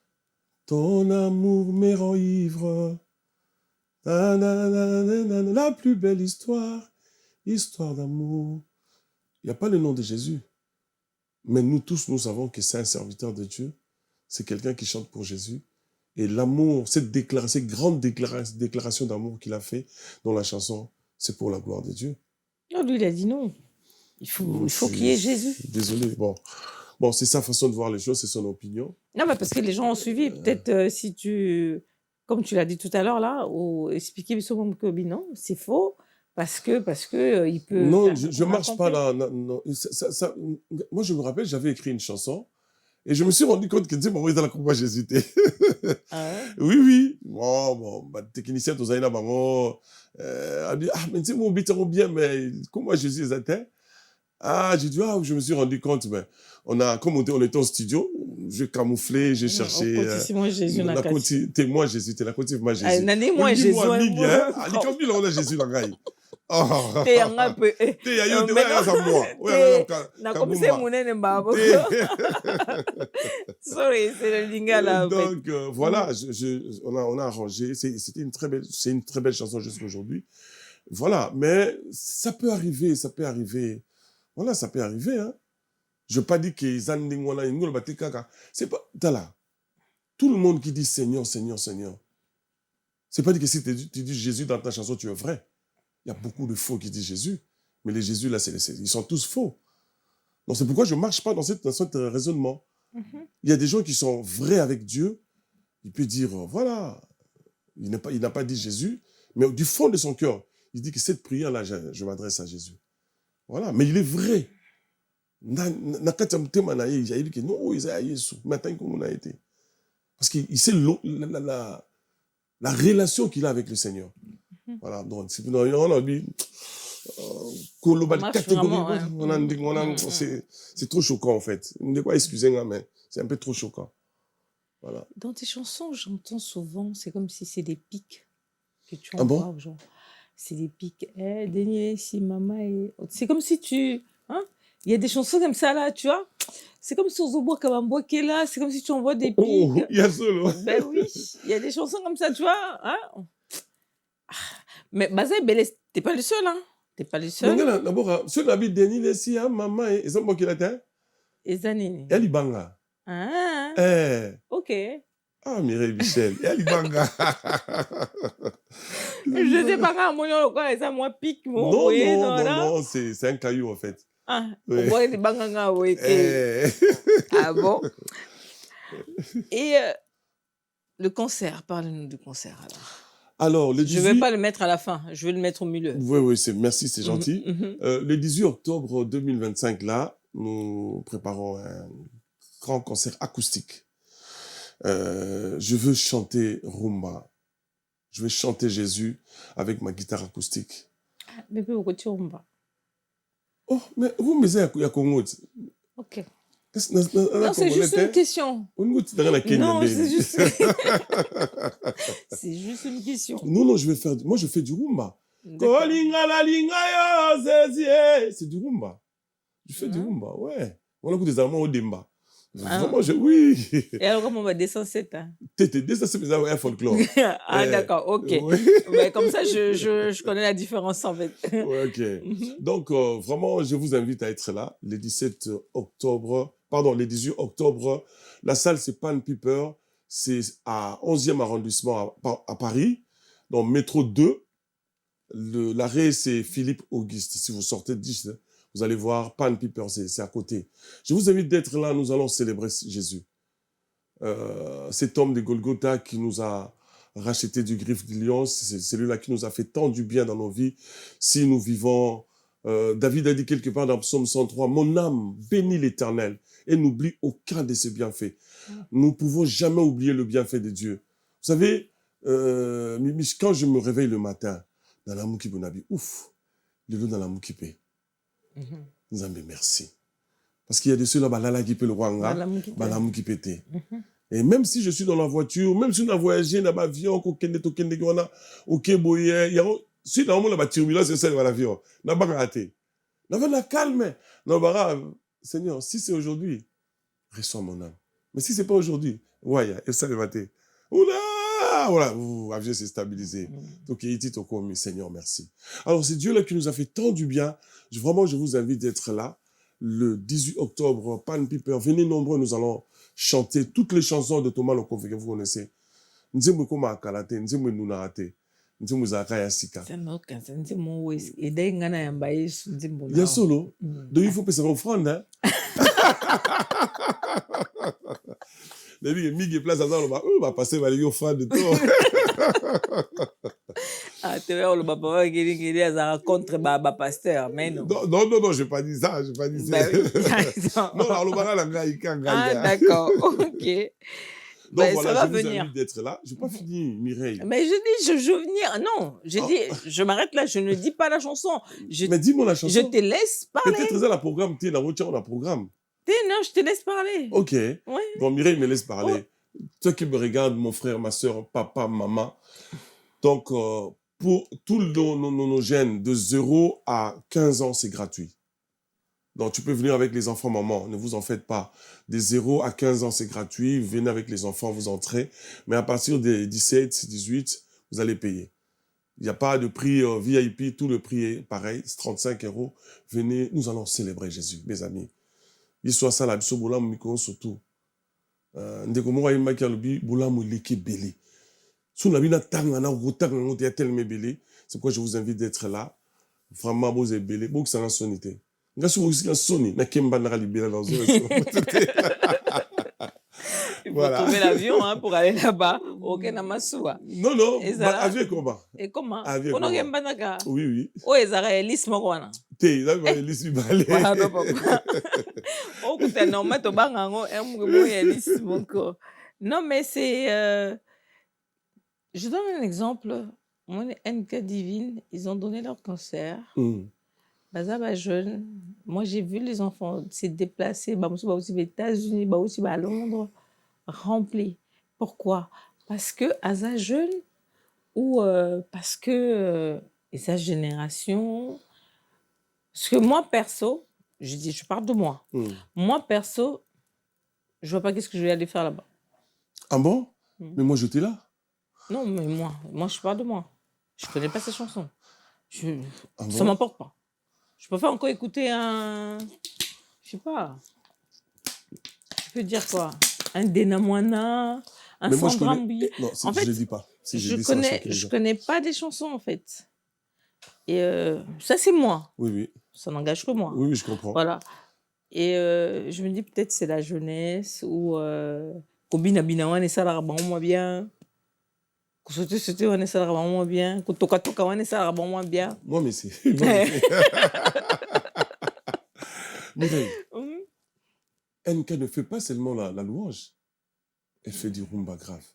Speaker 1: « Ton amour me rend ivre, la plus belle histoire, histoire d'amour. » Il n'y a pas le nom de Jésus. Mais nous tous, nous savons que c'est un serviteur de Dieu. C'est quelqu'un qui chante pour Jésus. Et l'amour, cette grande déclaration d'amour qu'il a fait dans la chanson, c'est pour la gloire de Dieu.
Speaker 2: Non, lui, il a dit non. Il faut qu'il y ait Jésus.
Speaker 1: Désolé, bon, c'est sa façon de voir les choses, c'est son opinion.
Speaker 2: Non, mais parce que les gens ont suivi. Peut-être si tu, comme tu l'as dit tout à l'heure là, ou expliquer que non, c'est faux parce que il peut.
Speaker 1: Non, je marche pas là. Non, moi, je me rappelle, j'avais écrit une chanson et je me suis rendu compte que Dieu m'a envoyé dans la combat Jésus.
Speaker 2: Ah ouais?
Speaker 1: Oui. Bon, technicien, tout ça, il a maman. Elle dit, mais tu sais, mon bit bien, mais comment Jésus est atteint? Ah, j'ai dit, ah, je me suis rendu compte, ben, comme on était en studio, j'ai camouflé, j'ai cherché.
Speaker 2: Okotisi Jésus na kati.
Speaker 1: T'es moi Jésus, t'es la côté moi Jésus.
Speaker 2: Ah, nani moi Jésus.
Speaker 1: Moi, mingi, hein. Ah, comme dit, on a Jésus dans le oh.
Speaker 2: T'es un peu.
Speaker 1: T'es ya yo, t'es là, moi. Ouais,
Speaker 2: na comme c'est mon ennemi babo. Sorry, c'est le lingala.
Speaker 1: Donc, voilà, on a arrangé. C'est une très belle chanson jusqu'à aujourd'hui. Voilà, mais ça peut arriver. Voilà, ça peut arriver, hein. Je ne veux pas dire que c'est pas là. Tout le monde qui dit Seigneur, Seigneur, Seigneur. C'est pas dire que si tu dis Jésus dans ta chanson, tu es vrai. Il y a beaucoup de faux qui disent Jésus, mais les Jésus là, ils sont tous faux. Donc c'est pourquoi je ne marche pas dans ce raisonnement. Il y a des gens qui sont vrais avec Dieu. Il peut dire, voilà, il n'a pas dit Jésus, mais du fond de son cœur, il dit que cette prière-là, je m'adresse à Jésus. Voilà, mais il est vrai. Parce qu'il sait la relation qu'il a avec le Seigneur. Voilà, donc c'est trop choquant en fait. Excusez-moi, mais c'est un peu trop choquant. Voilà.
Speaker 2: Dans tes chansons, j'entends souvent, c'est comme si c'est des pics que tu
Speaker 1: envoies
Speaker 2: aux gens. C'est des pics. C'est comme si tu... Hein? Il y a des chansons comme ça là, tu vois. C'est comme si on est là, c'est comme si tu envoies des pics.
Speaker 1: Oh, il y a solo.
Speaker 2: Ben oui, il y a des chansons comme ça, tu vois. Hein? Mais Bazé Belé, t'es pas le seul, hein. T'es pas le seul.
Speaker 1: D'abord, ceux qui habitent Denis, les maman, ils ont qui l'attend.
Speaker 2: Ezanini.
Speaker 1: Elle y banga.
Speaker 2: Ah. Ok.
Speaker 1: Ah, Mireille Michel. Elle y banga.
Speaker 2: Je sais pas, moi pique.
Speaker 1: Non, c'est un caillou en fait.
Speaker 2: Ah, oui. Ah bon? Et le concert, parle-nous du concert alors. Je ne vais pas le mettre à la fin, je vais le mettre au milieu.
Speaker 1: Oui, merci, c'est gentil. Le 18 octobre 2025, là, nous préparons un grand concert acoustique. Je veux chanter Rumba. Je vais chanter Jésus avec ma guitare acoustique.
Speaker 2: Mais pourquoi tu Rumba?
Speaker 1: Oh, mais vous me dites qu'il y a Congo.
Speaker 2: Ok. Non, c'est juste une question. Non, c'est juste... c'est juste une question.
Speaker 1: Non, moi je fais du Rumba. C'est du Rumba. Je fais du Rumba, ouais. On a des Allemands au Demba. Vraiment, oui.
Speaker 2: Et alors, comment on va descendre cette
Speaker 1: c'est un folklore.
Speaker 2: Ah, d'accord, ok.
Speaker 1: Ouais.
Speaker 2: Mais comme ça, je connais la différence, en fait.
Speaker 1: Ouais, ok. Donc, vraiment, je vous invite à être là, le 18 octobre. La salle, c'est Pan Piper. C'est à 11e arrondissement à Paris, dans métro 2. L'arrêt, c'est Philippe Auguste. Si vous sortez de 10, vous allez voir Pan Piper, c'est à côté. Je vous invite d'être là, nous allons célébrer Jésus. Cet homme de Golgotha qui nous a racheté du griffe du lion, c'est celui-là qui nous a fait tant du bien dans nos vies. Si nous vivons, David a dit quelque part dans Psaume 103, « Mon âme bénit l'Éternel et n'oublie aucun de ses bienfaits. » Nous ne pouvons jamais oublier le bienfait de Dieu. Vous savez, quand je me réveille le matin, dans la mouki bonabi, ouf, le loup dans la mouki paix. Nzambe, merci. Parce qu'il y a de ceux-là, balala qui peut le rwanga, balala qui pété. Et même si je suis dans la voiture, même si on a voyagé dans l'avion, si dans la turbulence, c'est celle de l'avion, n'a pas raté. N'a pas calme. Seigneur, si c'est aujourd'hui, reçois mon âme. Mais si c'est pas aujourd'hui, ouais, et ça le matin. Voilà, l'avion s'est stabilisé. Donc, il dit au Seigneur, merci. Alors, c'est Dieu là qui nous a fait tant du bien. Vraiment, je vous invite d'être là. Le 18 octobre, Pan Piper, venez nombreux, nous allons chanter toutes les chansons de Thomas Lokofe que vous connaissez. Nzembo koma akalate, nzembo nunarate, nzembo zakaya sika.
Speaker 2: C'est un autre, c'est nzembo wes. Et dès ngana yambaye nzembo.
Speaker 1: Il y a solo. Donc, il faut payer offrande, hein. David, Miguel place à ça, on va passer par les offrandes de toi.
Speaker 2: Ah, tu vois, le papa qui est contre Baba Pasteur, mais non.
Speaker 1: Non, je n'ai pas dit ça, Non, alors le baral a
Speaker 2: Ah, d'accord, ok.
Speaker 1: Donc
Speaker 2: Ben,
Speaker 1: voilà,
Speaker 2: ça va
Speaker 1: je vous
Speaker 2: venir.
Speaker 1: invite d'être là. Je n'ai pas fini, Mireille.
Speaker 2: Mais je dis, je veux venir. Non, j'ai
Speaker 1: Oh.
Speaker 2: dit, je m'arrête là, je ne dis pas la chanson.
Speaker 1: Mais dis-moi la
Speaker 2: Je
Speaker 1: chanson.
Speaker 2: te laisse parler.
Speaker 1: Peut-être ça, la programme, tu es la route, on a programme.
Speaker 2: Non, je te laisse parler.
Speaker 1: Ok.
Speaker 2: Ouais.
Speaker 1: Bon, Mireille me laisse parler. Toi qui me regardes, mon frère, ma soeur, papa, maman. Donc, pour tous nos jeunes de 0 à 15 ans, c'est gratuit. Donc, tu peux venir avec les enfants, maman. Ne vous en faites pas. De 0 à 15 ans, c'est gratuit. Venez avec les enfants, vous entrez. Mais à partir des 17, 18, vous allez payer. Il n'y a pas de prix VIP. Tout le prix est pareil. C'est 35 €. Venez, nous allons célébrer Jésus, mes amis. Il soit ça, la biso, boulamu, mikon, surtout. Ndeko moko ayembaki alobi bolamu eleki ebele. So na bina tanga na rotanga ngo te tellement belé. C'est pourquoi je vous invite d'être là. Vraiment beau ebele, beau que ça na sonité. Ngasu aussi na soni na kemba na libéra dans une.
Speaker 2: Il faut
Speaker 1: Voilà.
Speaker 2: trouver l'avion hein, pour aller là-bas au Kenamasua.
Speaker 1: Non non,
Speaker 2: Et ça,
Speaker 1: avion comment?
Speaker 2: Et comment
Speaker 1: Avion
Speaker 2: On a
Speaker 1: comment?
Speaker 2: gagné
Speaker 1: Oui oui.
Speaker 2: Oh, ils auraient lisse moi.
Speaker 1: Té, là va lisi balé.
Speaker 2: Voilà, non, papa. Oh, écoutez, non, mais tu vas lisse mon corps. Non, mais c'est. Je donne un exemple. Mon NK Divine, ils ont donné leur concert. Bazaba jeune. Moi, j'ai vu les enfants se déplacer. Bah aussi aux États-Unis, bah aussi à Londres, remplis. Pourquoi? Parce que à sa jeune ou parce que sa génération. Parce que moi perso, je parle de moi. Moi perso, je vois pas qu'est-ce que je vais aller faire là-bas.
Speaker 1: Ah bon? Mais moi j'étais là.
Speaker 2: Non, mais moi je parle de moi. Je connais pas ces chansons.
Speaker 1: Ah bon?
Speaker 2: Ça m'importe pas. Je préfère encore écouter un, je sais pas. Je peux dire quoi? Un Denamoana, un
Speaker 1: Mais moi je
Speaker 2: Sandra
Speaker 1: connais.
Speaker 2: Mbouye.
Speaker 1: Non,
Speaker 2: En
Speaker 1: je
Speaker 2: fait,
Speaker 1: le dis pas. Si
Speaker 2: je
Speaker 1: dis, ça va choquer les
Speaker 2: je
Speaker 1: gens.
Speaker 2: connais pas des chansons en fait. Et ça c'est moi.
Speaker 1: Oui oui.
Speaker 2: Ça n'engage que moi.
Speaker 1: Oui oui, je comprends.
Speaker 2: Voilà. Et je me dis peut-être c'est la jeunesse ou Kobina Binawan et ça la moi bien. C'était on est ça la moi bien. Toka Toka on est ça la moi bien.
Speaker 1: Moi mais c'est. Mireille, NK ne fait pas seulement la louange. Elle fait du rumba grave.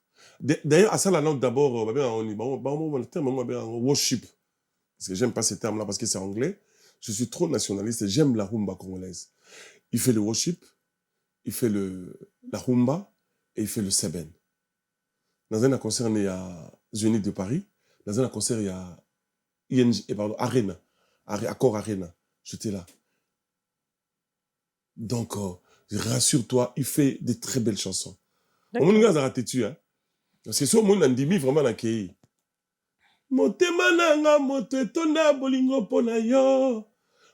Speaker 1: D'ailleurs, à ça, la langue d'abord, le terme worship. Parce que j'aime pas ce terme-là parce que c'est anglais. Je suis trop nationaliste et j'aime la rumba congolaise. Il fait le worship, il fait la rumba et il fait le seben. Dans un concert, il y a Zénith de Paris. Dans un concert, il y a Arena. Accord Arena. J'étais là. Donc, rassure-toi, il fait de très belles chansons. On m'a raté dessus, hein. Parce que ce monde a dit vraiment la kei. Motema nanga moto etonda bolingo pona yo.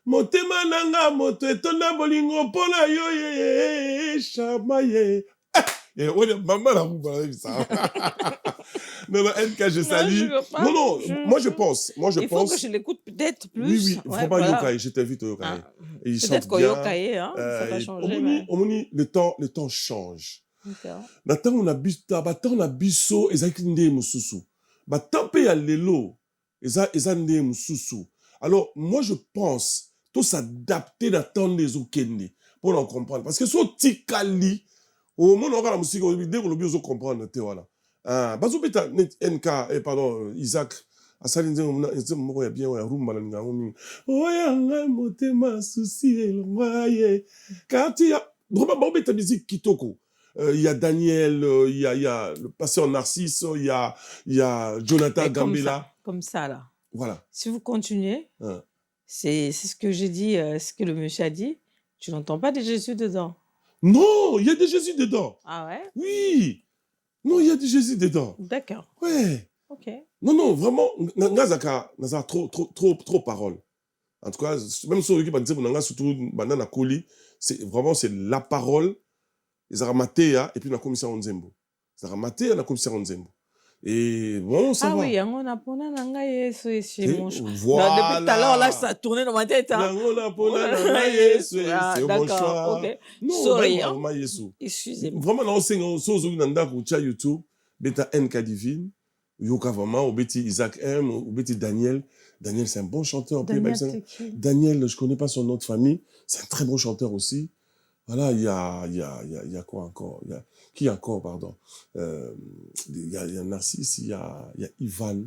Speaker 1: Motema nanga moto etonda bolingo pona yo ye chamaye. Et on est maman la rumba ça. Non, NK, je salue. Non, moi je pense.
Speaker 2: Il faut que je l'écoute peut-être plus.
Speaker 1: Oui, oui, vraiment
Speaker 2: voilà.
Speaker 1: Yokai, je t'invite au Yokai. Et il chante
Speaker 2: Peut-être qu'au
Speaker 1: bien.
Speaker 2: Yokai, hein, ça va changer. Mais...
Speaker 1: le temps change.
Speaker 2: Okay.
Speaker 1: Maintenant, on a biso, ezaki nde mususu. Batant pe ya lelo, eza nde mususu. Alors, moi, je pense, tout s'adapter dans temps des okende, pour en comprendre. Parce que so tikali, au moment où on a la musique, dès qu'on oublie, on comprendre, voilà. Bazo beta, NK, pardon, Isaac, asali nze moko ya bien, ya rumba, la ngango mingi. Oya nga motema susi elongaye. Car tu as, vraiment, beta musique kitoko. Il y a Daniel, il y a le pasteur Narcisse, il y a Jonathan Gambela.
Speaker 2: Comme ça, là.
Speaker 1: Voilà.
Speaker 2: Si vous continuez, c'est ce que j'ai dit, ce que le monsieur a dit, tu n'entends pas de Jésus dedans. Non,
Speaker 1: il y a de Jésus dedans.
Speaker 2: Ah ouais?
Speaker 1: Oui. Non, il y a de Jésus dedans.
Speaker 2: D'accord.
Speaker 1: Ouais.
Speaker 2: Ok.
Speaker 1: Non, vraiment, Nazaka, trop parole. En tout cas, même si on dit surtout banana koli, c'est vraiment la parole. Ils ont maté et puis on a commissaire Nzembo. Ils ont maté et on a commissaire Nzembo. Et bon, ça va.
Speaker 2: Ah oui, on a pona nanga yesu c'est mon choix.
Speaker 1: Voilà.
Speaker 2: Depuis tout à l'heure là, ça a tourné dans ma tête. Hein.
Speaker 1: On a pona nanga yesu c'est mon choix.
Speaker 2: Okay.
Speaker 1: Non,
Speaker 2: sorry.
Speaker 1: vraiment yesu.
Speaker 2: Excusez-moi.
Speaker 1: Vraiment là on sait on sozo nanda ku cha YouTube, beta NK Divine, yoka vraiment ou beti Isaac M ou beti Daniel. Daniel c'est un bon chanteur.
Speaker 2: Daniel,
Speaker 1: Daniel, je connais pas son nom de famille, c'est un très bon chanteur aussi. Voilà, il y a quoi encore? Qui encore, pardon? Il y a Narcisse, il y a Ivan,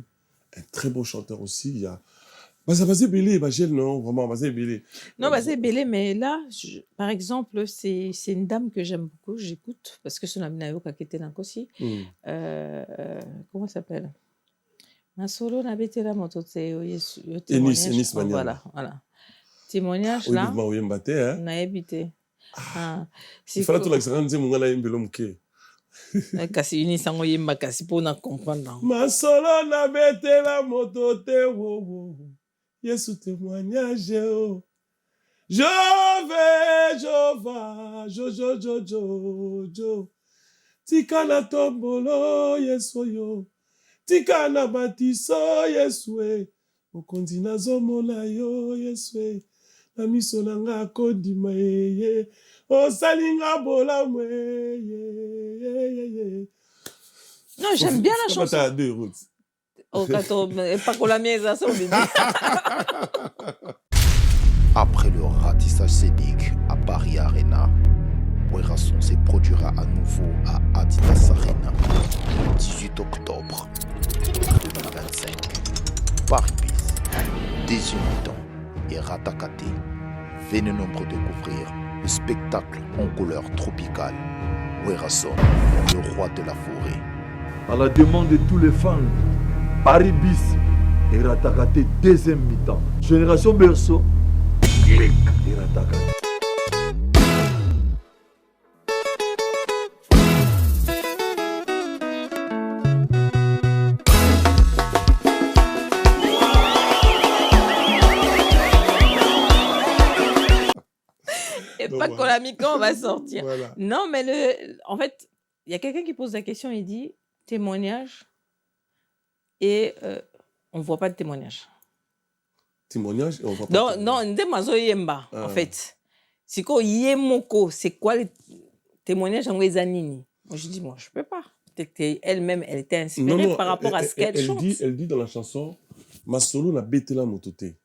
Speaker 1: un très beau chanteur aussi. Il y a Bazé Bélé, Bagel, non, vraiment, Bazé Bélé.
Speaker 2: Non, bah, c'est belé, mais là, par exemple, c'est une dame que j'aime beaucoup, j'écoute, parce que son ami Nayoka qui était là aussi. Comment ça s'appelle? Nasolo Nabetela Motote,
Speaker 1: Enis Maniana.
Speaker 2: Voilà. Témoignage
Speaker 1: Oui,
Speaker 2: là,
Speaker 1: mais oui, Mbaté, hein.
Speaker 2: on a habité.
Speaker 1: Il fallait tout l'accent, on dit, mon gars, il est
Speaker 2: kasi unisango yemba kasi mpona comprendre.
Speaker 1: Masolo na betela moto te wo wo. Yesu témoignage oh. Je vais, jo. Tika na tombolo Yesu yo. Tika na batiso Yesu e. Okonzi na zomona yo Yesu e. Na miso na nga kodima ye. Osalinga bolamu ye.
Speaker 2: Non, j'aime bien la chanson.
Speaker 1: T'as deux routes.
Speaker 2: Oh, kato, pas qu'on la mienne, ça, on dit.
Speaker 5: Après le ratissage scénique à Paris Arena, Werrason se produira à nouveau à Adidas Arena le 18 octobre 2025. Paris Bis, Deuxième mi-temps et Ratakate. Venez nombreux découvrir le spectacle en couleur tropicale. Werrason, le roi de la forêt.
Speaker 6: À la demande de tous les fans, Paris Bis et Ratakate deuxième mi-temps. Génération Berceau, clic et Ratakate.
Speaker 2: Et pas qu'on l'a mis quand on va sortir.
Speaker 1: Voilà.
Speaker 2: Non, mais en fait, il y a quelqu'un qui pose la question, il dit témoignage et on ne voit pas de témoignage.
Speaker 1: Témoignage et on voit pas.
Speaker 2: Non, ndemazo yemba, en fait. Si ko yemoko, c'est quoi le témoignage en Wezanini? Moi, je dis, moi, je ne peux pas. Peut-être qu'elle-même, elle était inspirée par rapport à ce qu'elle chante.
Speaker 1: Elle dit dans la chanson, Masolo na betela motote.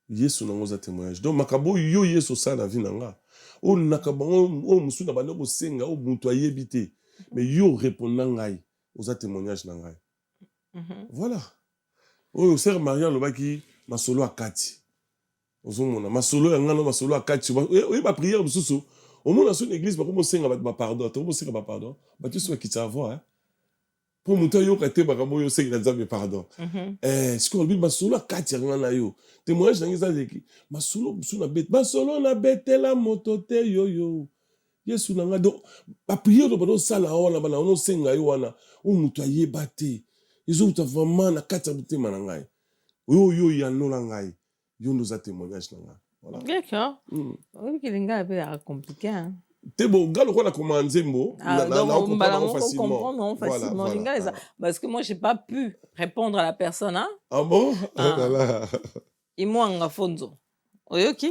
Speaker 1: Yesu na ngoza témoignage. Donc, makabo yo yesu sa na vie nanga. O nakaba o musu na bande ko senga o mutu ayebite. Mais yo répondant ngai, oza témoignage na ngai. Voilà. O sœur Maria lobaki masolo akati. Ozomona masolo ya ngano masolo akati. O ba prière mususu. Au moins dans une église ba ko senga ba pardon, to mo senga ba pardon. Ba tu so ki ta voix hein. Pour mutu yo kate ba kamo yo senga nzambe pardon. Ce qu'on dit masolo akati ngana yo. Témoignage na ngisa leki. Masolo musu na bet. Masolo na betela motote yo. Yesu na nga do ba prière do ba sala wana bana ono senga yo wana. O mutu ayeba te. Ils ont vraiment na kati ya motema na ngai. Yo ya no na ngai. Yo nous a témoignage na ngai. Voilà.
Speaker 2: D'accord. Oui, que les gars avaient compliqué. Hein.
Speaker 1: T'es bon, gars, le quoi, la commande, c'est bon.
Speaker 2: On comprend facilement. Parce que moi, je n'ai pas pu répondre à la personne. Hein?
Speaker 1: Ah bon?
Speaker 2: Et moi, en fonzo. Oui, ok.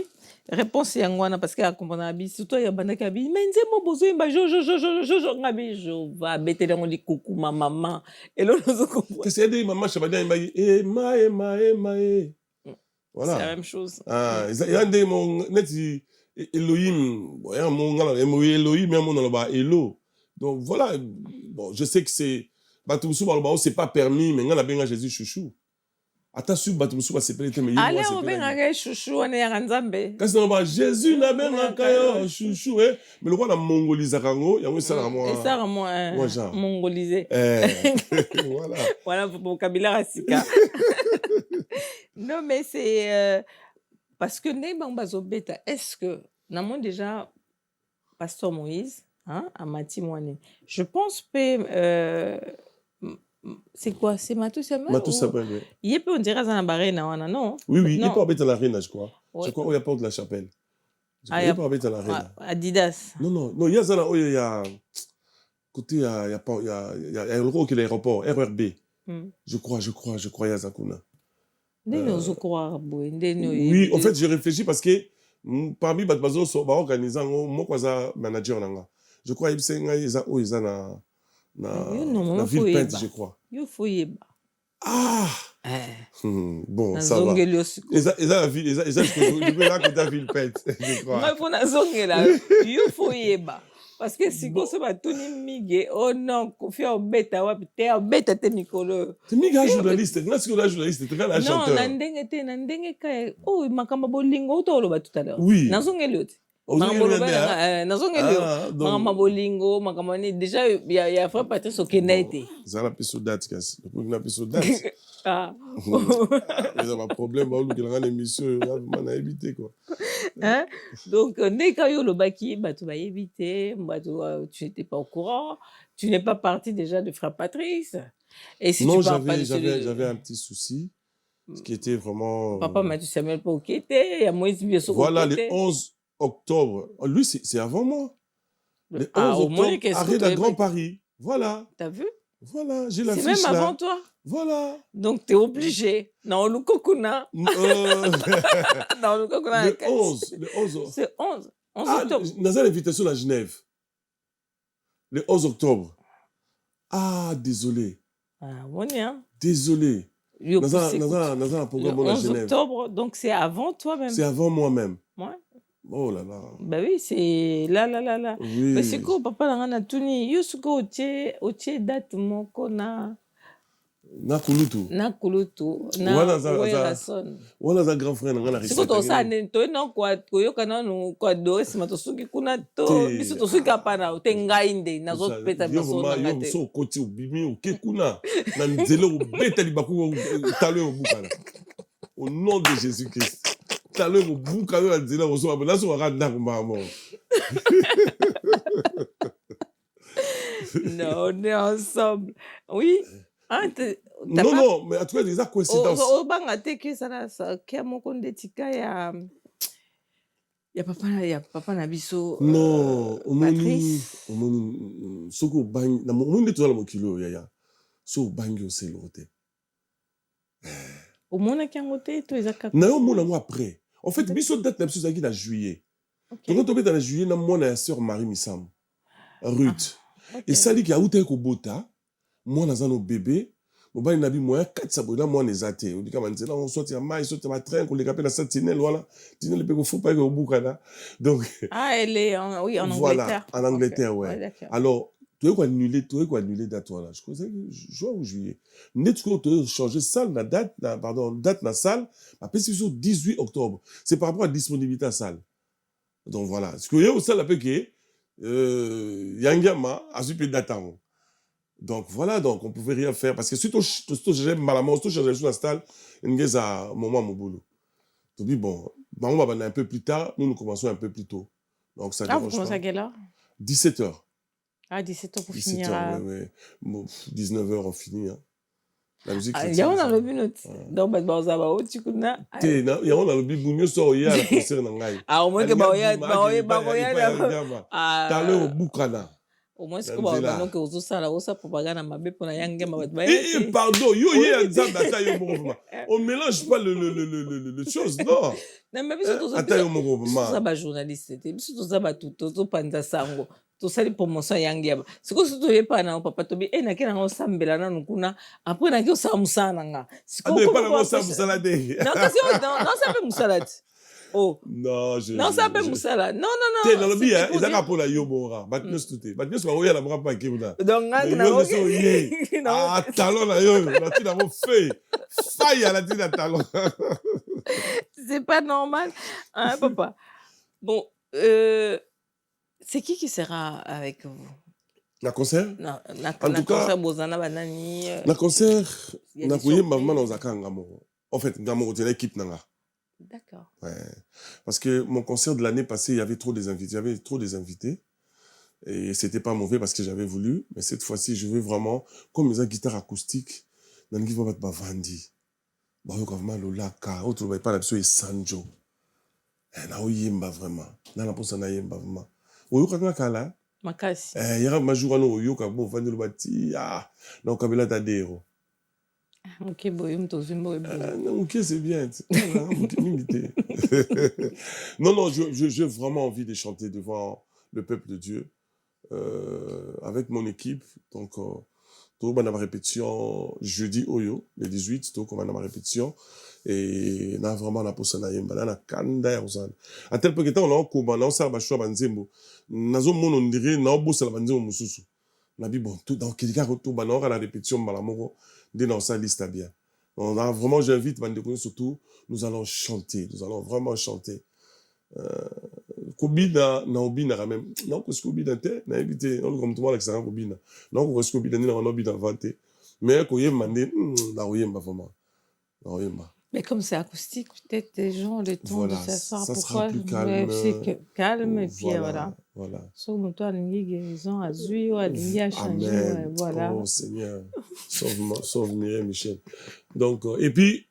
Speaker 2: Réponse est en parce qu'elle a compris. Surtout, il y a des gens qui disent, mais c'est mon besoin, je vais bêter dans les coucou, ma maman. Et là, nous comprenons.
Speaker 1: Qu'est-ce qu'il y a des mamans, je vais dire, voilà.
Speaker 2: C'est la même chose.
Speaker 1: Il y a des gens qui Elohim, Elohim, Elo. Donc voilà, bon, je sais que c'est. C'est pas permis, mais on a bien Jésus chouchou. Attention, Batumsou va s'appeler.
Speaker 2: Allez, on va bien chouchou, on est à Nzambe.
Speaker 1: Quand c'est Jésus n'a bien chouchou, mais le roi la mongolisé, il y a ça à moi.
Speaker 2: Et ça à moi, mongolisé.
Speaker 1: Voilà.
Speaker 2: Voilà pour mon vocabulaire asika. Non, mais c'est parce que Nebambazobeta, est-ce que nous déjà Pasteur Moïse, hein, à Matimouane, je pense que c'est quoi? C'est Matou Samuel?
Speaker 1: Matou Samuel, oui.
Speaker 2: Il peut on dirait ça na arena, non?
Speaker 1: Oui, il peut habiter à l'arena, je crois. Je crois qu'il y a pas de la chapelle. Il peut habiter à l'arena.
Speaker 2: Adidas.
Speaker 1: Non, il y a ça là, il y a côté il y a l'aéroport RRB. Je crois il y a Zakuna. Oui, en fait, j'ai réfléchi parce que parmi les bateaux sont organisés, moi, je suis manager. Je crois qu'il y a na ville peinte, je crois. Ah
Speaker 2: Eh,
Speaker 1: Bon, ça va.
Speaker 2: nazongeli yo sikoyo.
Speaker 1: Eza la ville, je peux là que ta ville pète, je crois.
Speaker 2: Ngai mpo nazongela yo fo yeba. Parce que sikoyo so batuni mige, oh non, Koffi obeta wapi te, obeta te mikolo oyo.
Speaker 1: C'est miga journaliste, nga siko la journaliste, te la
Speaker 2: Non,
Speaker 1: chanteur.
Speaker 2: na ndenge kaya, oh, makambo bolingo uta oloba tout à l'heure.
Speaker 1: Oui.
Speaker 2: Nazongeli yo te.
Speaker 1: Ozongeli
Speaker 2: Makambo
Speaker 1: yo te,
Speaker 2: loba nazongeli yo.
Speaker 1: donc-
Speaker 2: Makambo bolingo, makambo ni déjà ya frère Patrice okende ete.
Speaker 1: Eza la piso date kasi. Depuis na piso date.
Speaker 2: Ah.
Speaker 1: Eza ba problème ba oluki nga émission na éviter quoi.
Speaker 2: Hein? Donc, dès que yo lobaki, tu vas éviter, tu n'étais pas au courant, tu n'es pas parti déjà de frère Patrice. Et si
Speaker 1: Non,
Speaker 2: tu parles pas de
Speaker 1: j'avais un petit souci, ce qui était vraiment...
Speaker 2: Papa Mathieu Samuel Pokete, il y a Moïse Biesso.
Speaker 1: Voilà, le 11 octobre. Lui, c'est avant moi. Le 11
Speaker 2: Ah, au moins,
Speaker 1: octobre,
Speaker 2: qu'est-ce
Speaker 1: arrêt
Speaker 2: que
Speaker 1: de la
Speaker 2: tu
Speaker 1: Grand Paris. Voilà,
Speaker 2: T'as vu?
Speaker 1: voilà, j'ai la
Speaker 2: C'est
Speaker 1: fiche
Speaker 2: même
Speaker 1: là.
Speaker 2: avant toi.
Speaker 1: Voilà.
Speaker 2: Donc, tu es obligé. Non, le Kokuna. Non, le Kokuna.
Speaker 1: Le 11. Le 11.
Speaker 2: C'est 11. 11
Speaker 1: Ah,
Speaker 2: octobre.
Speaker 1: dans une invitation à Genève. Le 11 octobre. Ah, désolé.
Speaker 2: Ah, bon, hein.
Speaker 1: Désolé.
Speaker 2: Yo,
Speaker 1: Dans
Speaker 2: poussé, écoute.
Speaker 1: un
Speaker 2: Le
Speaker 1: programme à
Speaker 2: 11
Speaker 1: Genève.
Speaker 2: octobre, donc c'est avant toi-même.
Speaker 1: C'est avant moi-même.
Speaker 2: Ouais.
Speaker 1: Oh là là.
Speaker 2: Bah oui, c'est là.
Speaker 1: Oui.
Speaker 2: Mais c'est quoi, papa, là, on a tout ni. Yo, ce que tu date, mon kona.
Speaker 1: Na kulutu.
Speaker 2: Na kulutu.
Speaker 1: Wana
Speaker 2: Na
Speaker 1: za-
Speaker 2: ouera
Speaker 1: za-
Speaker 2: son.
Speaker 1: Wana za grand frère nga na
Speaker 2: C'est quoi, tu as ne toi, non, quoi, koyoka, non, quoi, do, c'est ma tosuki, kuna, to,
Speaker 1: Te-
Speaker 2: biso, tosuki, kapana, te ngainde, na zo, peta,
Speaker 1: yo
Speaker 2: baso,
Speaker 1: vraiment yo
Speaker 2: nangate.
Speaker 1: so koti obimi oke kuna na nzela obeta libaku talo obukana au nom de Jésus-Christ talo obukana na nzela oso na so waka ndako mbamo.
Speaker 2: Non, on est ensemble. Oui. Hein, t'as
Speaker 1: Non
Speaker 2: pas-
Speaker 1: non mais en tout cas des coïncidences.
Speaker 2: obanga te ke sala ke moko nde tika ya papa na biso
Speaker 1: Non omoni
Speaker 2: Patrice.
Speaker 1: soko obangi na omoni nde tozala mokili oyo yaya so obangi oselo te
Speaker 2: omonaki yango te to eza kaka
Speaker 1: na yo omona yango après en fait biso date na biso ezalaki na juillet
Speaker 2: Ok,
Speaker 1: tongo tobeta na juillet na mwana ya sœur Marie Misambo Ruth
Speaker 2: ok.
Speaker 1: esaliki awutaki kobota mwana aza no bebe mobali na bi moya katisa boye na mwana eza te olikama nzela osoti ya mai soti ya matrain koleka mpe na sentinelle wana tinele mpe kofupa eke kobukana donc
Speaker 2: Ah, elle est oui, en
Speaker 1: Voilà,
Speaker 2: Angleterre.
Speaker 1: en Angleterre,
Speaker 2: Ok,
Speaker 1: ouais.
Speaker 2: d'accord.
Speaker 1: alors toyei koannule date wana je crois juin ou juillet nde tikoyo toyei changer salle na date date na salle bapesi biso 18 octobre c'est par rapport à disponibilité ya salle donc voilà sikoyo ye osala mpe ke yangiama azwi mpe date yango. Donc voilà, donc on pouvait rien faire parce que si tu changeais malamment, si tu changeais sur la salle, il y a un moment au boulot. Tu dis bon, on va aller un peu plus tard, nous commençons un peu plus tôt. Donc ça
Speaker 2: Ah, vous
Speaker 1: dérange
Speaker 2: commencez
Speaker 1: pas.
Speaker 2: à quelle heure?
Speaker 1: 17h.
Speaker 2: Ah, 17h pour
Speaker 1: 17h,
Speaker 2: finir.
Speaker 1: ouais. Bon, 19h on finit. Hein. La musique
Speaker 2: Ah, il y
Speaker 1: chrétienne,
Speaker 2: a
Speaker 1: ça.
Speaker 2: un minute.
Speaker 1: Ouais.
Speaker 2: Donc, bah, oh, tu connais.
Speaker 1: Te na ya on a le bibunyo so ya la concert na ngai.
Speaker 2: Ah, au moins que
Speaker 1: Ah, talo bukana.
Speaker 2: au moins que
Speaker 1: Nzela.
Speaker 2: donc osa propagande mabe pour na yange ma ba.
Speaker 1: Pardon, yo ye nzamba ata yo moko. On mélange pas le chose, non.
Speaker 2: Na mabe surtout
Speaker 1: Ata yo moko
Speaker 2: ça
Speaker 1: mama.
Speaker 2: ba journaliste te surtout ça ba tout panza sango to sali promotion yange ya siko surtout ye pa na papa to bi na kena ngosambela na nkuna après na ke sa musana nga siko
Speaker 1: Ado pas la ça musala de.
Speaker 2: non kasi non ça peut musala oh
Speaker 1: Non,
Speaker 2: non ça peut musala non
Speaker 1: Te na lobi
Speaker 2: c'était
Speaker 1: hein,
Speaker 2: pour
Speaker 1: ezaka
Speaker 2: dire-
Speaker 1: pour la yo bora. Batnes tuté. Batnes ba oya la mra pa kebuna.
Speaker 2: donc nga
Speaker 1: Mais
Speaker 2: na
Speaker 1: yo so ye. Ah, talon na yo, la ti na mo fait. Faille à la ti na talon.
Speaker 2: c'est pas normal hein papa bon c'est qui sera avec vous
Speaker 1: Na concert?
Speaker 2: na
Speaker 1: En tout cas-
Speaker 2: concert bozana banani
Speaker 1: Na concert,
Speaker 2: il y a
Speaker 1: na
Speaker 2: des
Speaker 1: koyemba
Speaker 2: surprises.
Speaker 1: vraiment na ozaka ngamo. En fait, ngamo c'est l'équipe nanga.
Speaker 2: D'accord.
Speaker 1: Ouais. Parce que mon concert de l'année passée, il y avait trop des invités. Il y avait trop des invités. Et c'était pas mauvais parce que j'avais voulu. Mais cette fois-ci, je veux vraiment, comme les guitare acoustique, dans le va pas vandi. Bah, on va vraiment l'olaka. On trouve pas la personne Sanjo. Na oyemba vraiment. Na la posa na yemba vraiment. Oyoka nga kala.
Speaker 2: Makasi.
Speaker 1: Yara majura no oyoka bon vandi lo bati. Ah, na okabela ta dero.
Speaker 2: Ok, boy, mtozimbo
Speaker 1: Ok, c'est bien. Non, non, j'ai vraiment envie de chanter devant le peuple de Dieu avec mon équipe. Donc, on a ma répétition jeudi oyo, le 18, on a ma répétition. Et na vraiment na posa na yemba na kanda ya osana. À tel point que on a ko na osala ba choix banzembo. Nazo mono ndire na obosa la banzembo mususu. Na bi bon tout dans quelqu'un retour ba na la répétition mbala moko de na osala liste bien. On a vraiment j'invite bande surtout nous allons chanter, nous allons vraiment chanter. Kobina na obina quand même. Non parce que obina te na éviter on comme tout le monde avec ça kobina. Non parce que obina ni na obina vanté. Mais ko yemba na oyemba vraiment. Na oyemba.
Speaker 2: Mais comme c'est acoustique, peut-être les gens ont le temps
Speaker 1: Voilà,
Speaker 2: de s'asseoir.
Speaker 1: ça
Speaker 2: Pourquoi
Speaker 1: sera plus calme.
Speaker 2: c'est calme et puis voilà.
Speaker 1: Voilà.
Speaker 2: Sauf que toi, l'ingé guérison a zui ou a l'ingé a changé.
Speaker 1: Amen.
Speaker 2: Voilà.
Speaker 1: Oh Seigneur, sauve Mireille Michel. Donc, et puis,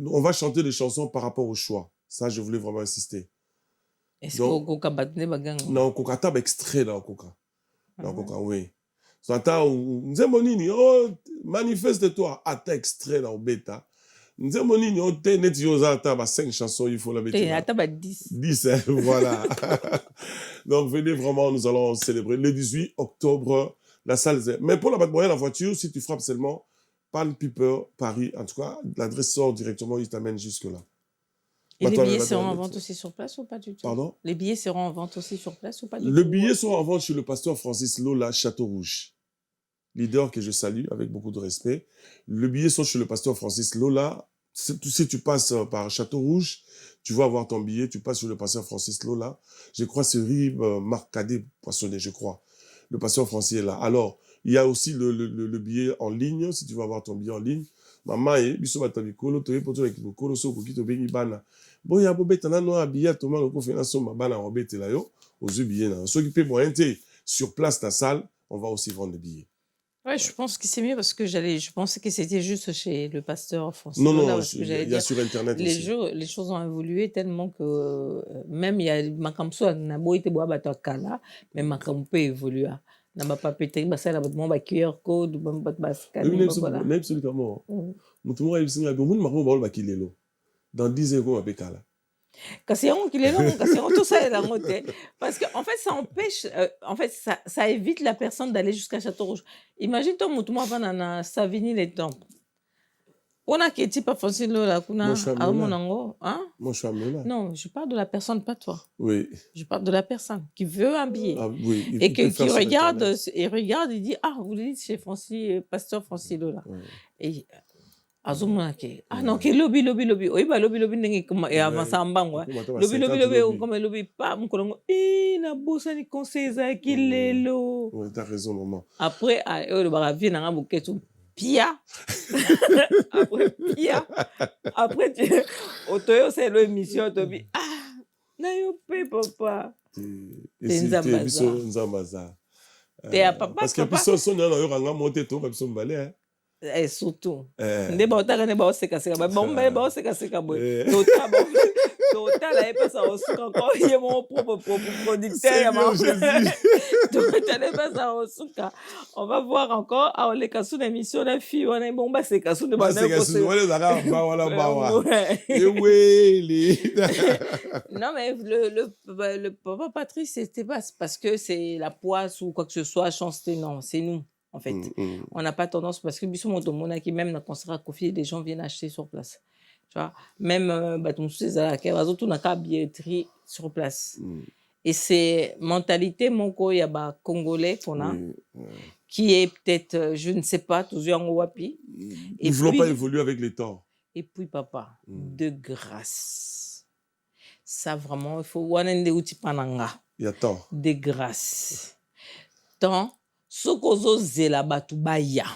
Speaker 1: on va chanter des chansons par rapport au choix. Ça, je voulais vraiment insister.
Speaker 2: Est-ce
Speaker 1: Donc,
Speaker 2: qu'on a battu les bagangs?
Speaker 1: non, Coca, t'as extrait là, Coca. Non, Coca, oui. T'as Nzemonini, oh, manifeste-toi. Ah, t'as extrait là, au bêta. Nzemonini, oh, t'es net yosa, t'as 5 chansons, il faut la mettre.
Speaker 2: Et t'as 10.
Speaker 1: 10, hein, voilà. Donc, venez vraiment, nous allons célébrer le 18 octobre, la salle. Mais pour la battre moyenne en voiture, si tu frappes seulement Palm Piper, Paris, en tout cas, l'adresse sort directement, il t'amène jusque-là.
Speaker 2: Et les billets seront en vente aussi sur place ou pas du tout?
Speaker 1: Pardon?
Speaker 2: Les billets seront en vente aussi sur place ou pas du tout?
Speaker 1: Le billet sera en vente chez le pasteur Francis Lola, Château-Rouge. Leader que je salue avec beaucoup de respect. Le billet sont chez le pasteur Francis Lola. Si tu passes par Château-Rouge, tu vas avoir ton billet, tu passes sur le pasteur Francis Lola. Je crois que c'est rue Marc Cadet Poissonnet, je crois. Le pasteur Francis est là. Alors, il y a aussi le billet en ligne, si tu veux avoir ton billet en ligne. Maman, biso batabikolo, toye poto avec le kolo so kokito bengi bana. Bon, ya bobeta na no billet to ma ko fena so bana robete la yo, aux billets na. Ceux qui paient moyen sur place ta salle, on va aussi vendre des billets.
Speaker 2: Ouais, je pense que c'est mieux parce que je pensais que c'était juste chez le pasteur Francis.
Speaker 1: Non,
Speaker 2: Lola,
Speaker 1: non, il y a sur Internet aussi.
Speaker 2: Les choses ont évolué tellement que même il y a Makamso, Naboïte Boabato Kala, mais Makam peut évoluer. Na ba papete ba sala ba mo ba QR code ba ba scanner voilà.
Speaker 1: Non, absolument. Mutumo ya bisinga bo mun makamo ba bakilelo. Dans 10 ans ko mapekala.
Speaker 2: Kasi on kilelo, kasi on tout ça est là moté parce que en fait ça empêche en fait ça évite la personne d'aller jusqu'à Château-Rouge. Imagine toi Mutumo va na Savigny les temples. On a qui type pas facile là kuna à monango, hein?
Speaker 1: Moi je suis amené.
Speaker 2: Non, je parle de la personne pas toi.
Speaker 1: Oui.
Speaker 2: Je parle de la personne qui veut un billet.
Speaker 1: Ah, oui,
Speaker 2: et qui regarde il dit ah vous le dites chez Francis pasteur Francis Lola. Ouais. Et azumunake ah non que lobby oui bah lobby ndenge comme et avance en bango lobby comme lobby pas mon kolongo na bossa ni conseil za kilelo.
Speaker 1: Oui, t'as raison maman.
Speaker 2: Après le baravi na ngabuketu Pia. Après tu otoyo c'est l'émission tobi ah na yo pe papa.
Speaker 1: Et c'était biso nzambaza. Parce que biso sonna na yo ranga monter to biso mbale hein.
Speaker 2: Et surtout nde ba otaka ne ba oseka seka ba mbale ba oseka seka boy total là pas ça osuka encore il est mon propre producteur ya ma total pas ça osuka on va voir encore à les kasu d'émission la fille on a bon ba c'est kasu de ba non mais le papa Patrice c'était pas parce que c'est la poisse ou quoi que ce soit chanter non c'est nous. En fait, on n'a pas tendance parce que biso motomona qui même quand sera confié des gens viennent acheter sur place. Tu vois, même batum ces qui tout n'a qu'à billetterie sur place. Et c'est mentalité moko ya ba congolais qu'on a qui est peut-être je ne sais pas toujours en wapi.
Speaker 1: Ils ne voulons pas évoluer avec les temps.
Speaker 2: Et puis papa, de grâce. Ça vraiment il faut wanende uti pananga.
Speaker 1: Il y a temps.
Speaker 2: De grâce. Temps sokozo zela batu baya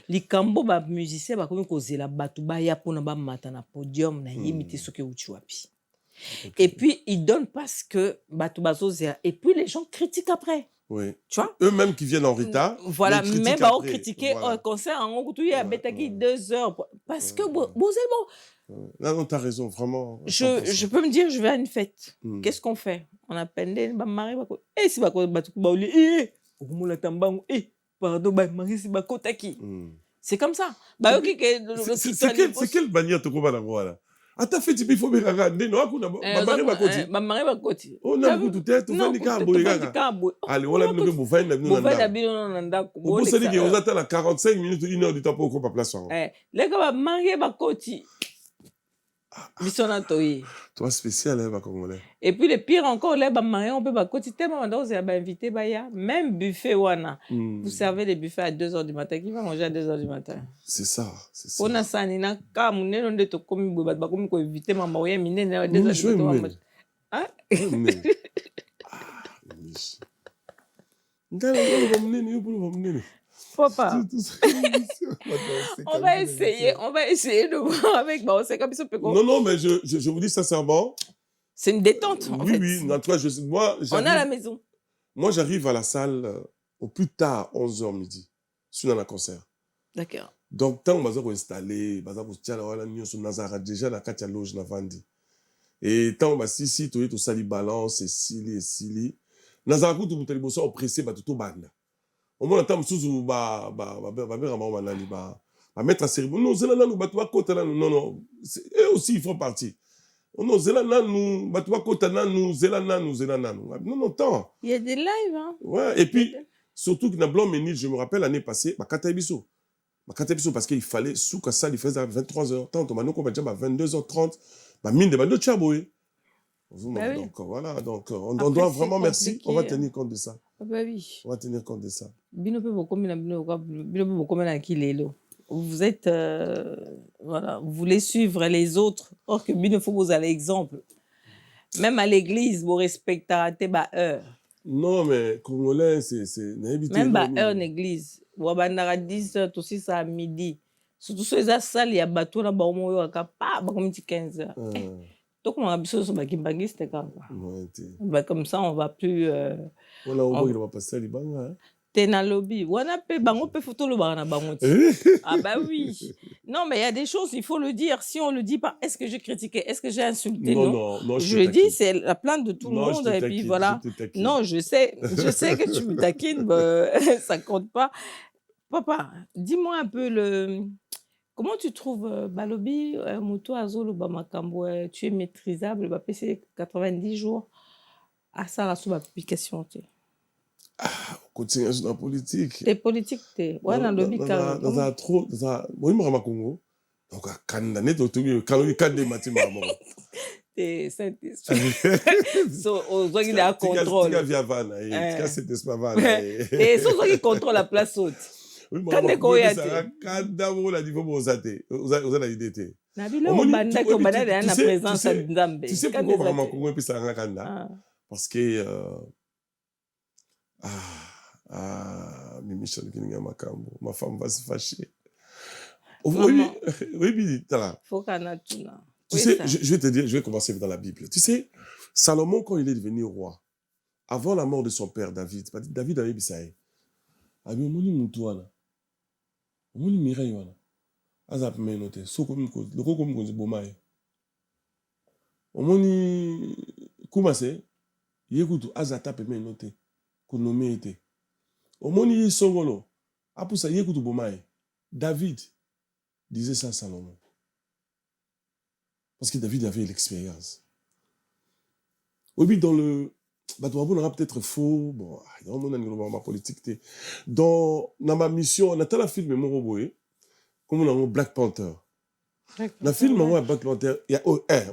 Speaker 2: likambo ba musicien ba komi ko zela batu baya pona ba mata na podium na yimiti soki uchi wapi. Et puis ils donnent parce que batu bazo zela et puis les gens critiquent après.
Speaker 1: Oui.
Speaker 2: Tu vois
Speaker 1: eux-mêmes qui viennent en retard.
Speaker 2: Voilà, même ba critiquer un concert en goûtou ya betaki 2 heures parce que bon
Speaker 1: non, t'as raison, vraiment.
Speaker 2: Je peux me dire, je vais à une fête. Qu'est-ce qu'on fait? On appelle des maris. Et si pardon, c'est comme ça.
Speaker 1: C'est quelle bannière tu comprends là? ata feti mpe ifo bekaka ndeno akuna bamare bakoti
Speaker 2: bamare bakoti
Speaker 1: ona kutu te tofandi kaka boye kaka ale wana bino mpe bofandi na bino
Speaker 2: bofandi na bino na ndako
Speaker 1: obosani ke oza tala 45 minutes 1 heure du temps mpo okopa place yango
Speaker 2: leka bamare bakoti biso na toyi
Speaker 1: toi spécial bakongolais
Speaker 2: et puis le pire encore les bamare on peut bakoti tellement bandako ozala bainvité baya même buffet wana vous servez les buffets à 2h du matin qui va manger à 2h du matin
Speaker 1: c'est ça
Speaker 2: mpona sani na ka monene nde tokomi boye bato bakomi koinvite mama oya minene à 2h du matin Papa, on va essayer de voir avec Baosé comme ça peut.
Speaker 1: Non, mais je vous dis sincèrement.
Speaker 2: C'est une détente. En fait.
Speaker 1: Oui, en tout cas, moi,
Speaker 2: on est à la maison.
Speaker 1: Moi, j'arrive à la salle au plus tard, 11h midi. Je suis dans un concert.
Speaker 2: D'accord.
Speaker 1: Donc, tant que je vais installer, je vais déjà la Katia Loge Navandi. Et tant que si tu es tout sali balance, et sili. Nazaraku, tu es oppressé, tout banda. Au moins, tant que tu mettre à cérémonie. Non, eux aussi, ils font partie. Non, non, tant.
Speaker 2: Il y a des lives, hein.
Speaker 1: Ouais, et puis, surtout que dans Blanc Ménil, je me rappelle l'année passée, parce qu'il fallait, sous ça, il faisait à 23h. Tant que on va dire à 22h30, mine de bando tchaboé. Donc voilà, donc on doit vraiment merci, on va tenir compte de ça.
Speaker 2: Ah bah oui.
Speaker 1: On va tenir compte de ça.
Speaker 2: Vous êtes, voilà, vous voulez suivre les autres, or que il faut vous aller exemple. Même à l'église, vous respectez heure.
Speaker 1: Non, mais Congolais, c'est
Speaker 2: même heure en église. Vous avez 10h, aussi ça à midi. Surtout ceux qui salles, il y a bateau là-bas, au moins, il y a pas comme 15h. Donc, on a besoin de baguiste comme ça, on va plus.
Speaker 1: On va passer à l'Ibanga.
Speaker 2: T'es dans le lobby. On a fait bango pe photo le bar na bango. Ah bah oui. Non, mais il y a des choses, il faut le dire. Si on le dit pas, est-ce que j'ai critiqué, est-ce que j'ai insulté?
Speaker 1: Non,
Speaker 2: je le dis, c'est la plainte de tout le monde. Et puis voilà. Non, je sais que tu me taquines, ça compte pas. Papa, dis-moi un peu comment tu trouves Balobi, Moutou Azolo, Bamakambo, tu es maîtrisable, PC 90 jours à ça, la sous-application.
Speaker 1: Continue sur la politique.
Speaker 2: T'es politique, t'es. Ouais, dans le lobby,
Speaker 1: dans un trop. Moi, je suis Congo. Donc, quand on est autour de cadre matin,
Speaker 2: t'es Saint-Esprit. Aux gens qui ont contrôle.
Speaker 1: Tu as Vanna. Tu as cet espace.
Speaker 2: Et ceux qui contrôlent la place haute.
Speaker 1: Quand tu es quand la niveau vous avez l'idée. Tu sais pourquoi vraiment Congo peut s'arranger Kanda? Parce que Michel Kininga Makambo, ma femme va se fâcher. Oui,
Speaker 2: faut qu'on a tout là.
Speaker 1: Tu sais, je vais te dire, je vais commencer dans la Bible. Tu sais, Salomon, quand il est devenu roi, avant la mort de son père David avait dit ça. Abi omoni mutu wana. Omoni Mireille wana. Azap menote, soko miko, loko komiko zibomaye. Omoni Kumase, yekutu azata pe menote. Konome ete. Omoni Songolo, apusa yekutu bomaye. David disait ça à Salomon. Parce que David avait l'expérience. Oui, dans le... on aura peut-être faux. Bon, dans ma politique. Dans ma mission, on a tant la film comme on a Black Panther. Le film, on a Black Panther. Il y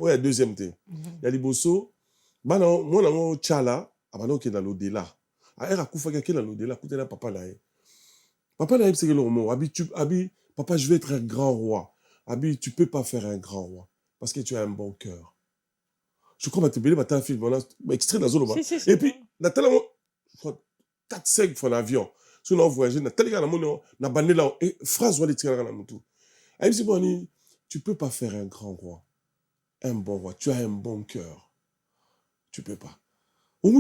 Speaker 1: a deuxième thé. Il y a les Bosso. Moi, on a Tchala. Qui est dans l'au-delà. Alors, Koufa qui est dans l'au-delà. Écoutez là, papa là. Papa là, c'est le mot. Abi, papa, je vais être un grand roi. Abi, tu peux pas faire un grand roi. Parce que tu as un bon cœur. Je crois que tu as un film, on a extrait dans la zone. Et puis, Nathalie, 4-5 fois l'avion. Si on a voyagé, Nathalie, on a banné là. Et phrase, on a dit, tu peux pas faire un grand roi. Un bon roi. Tu as un bon cœur. Tu peux pas. Tu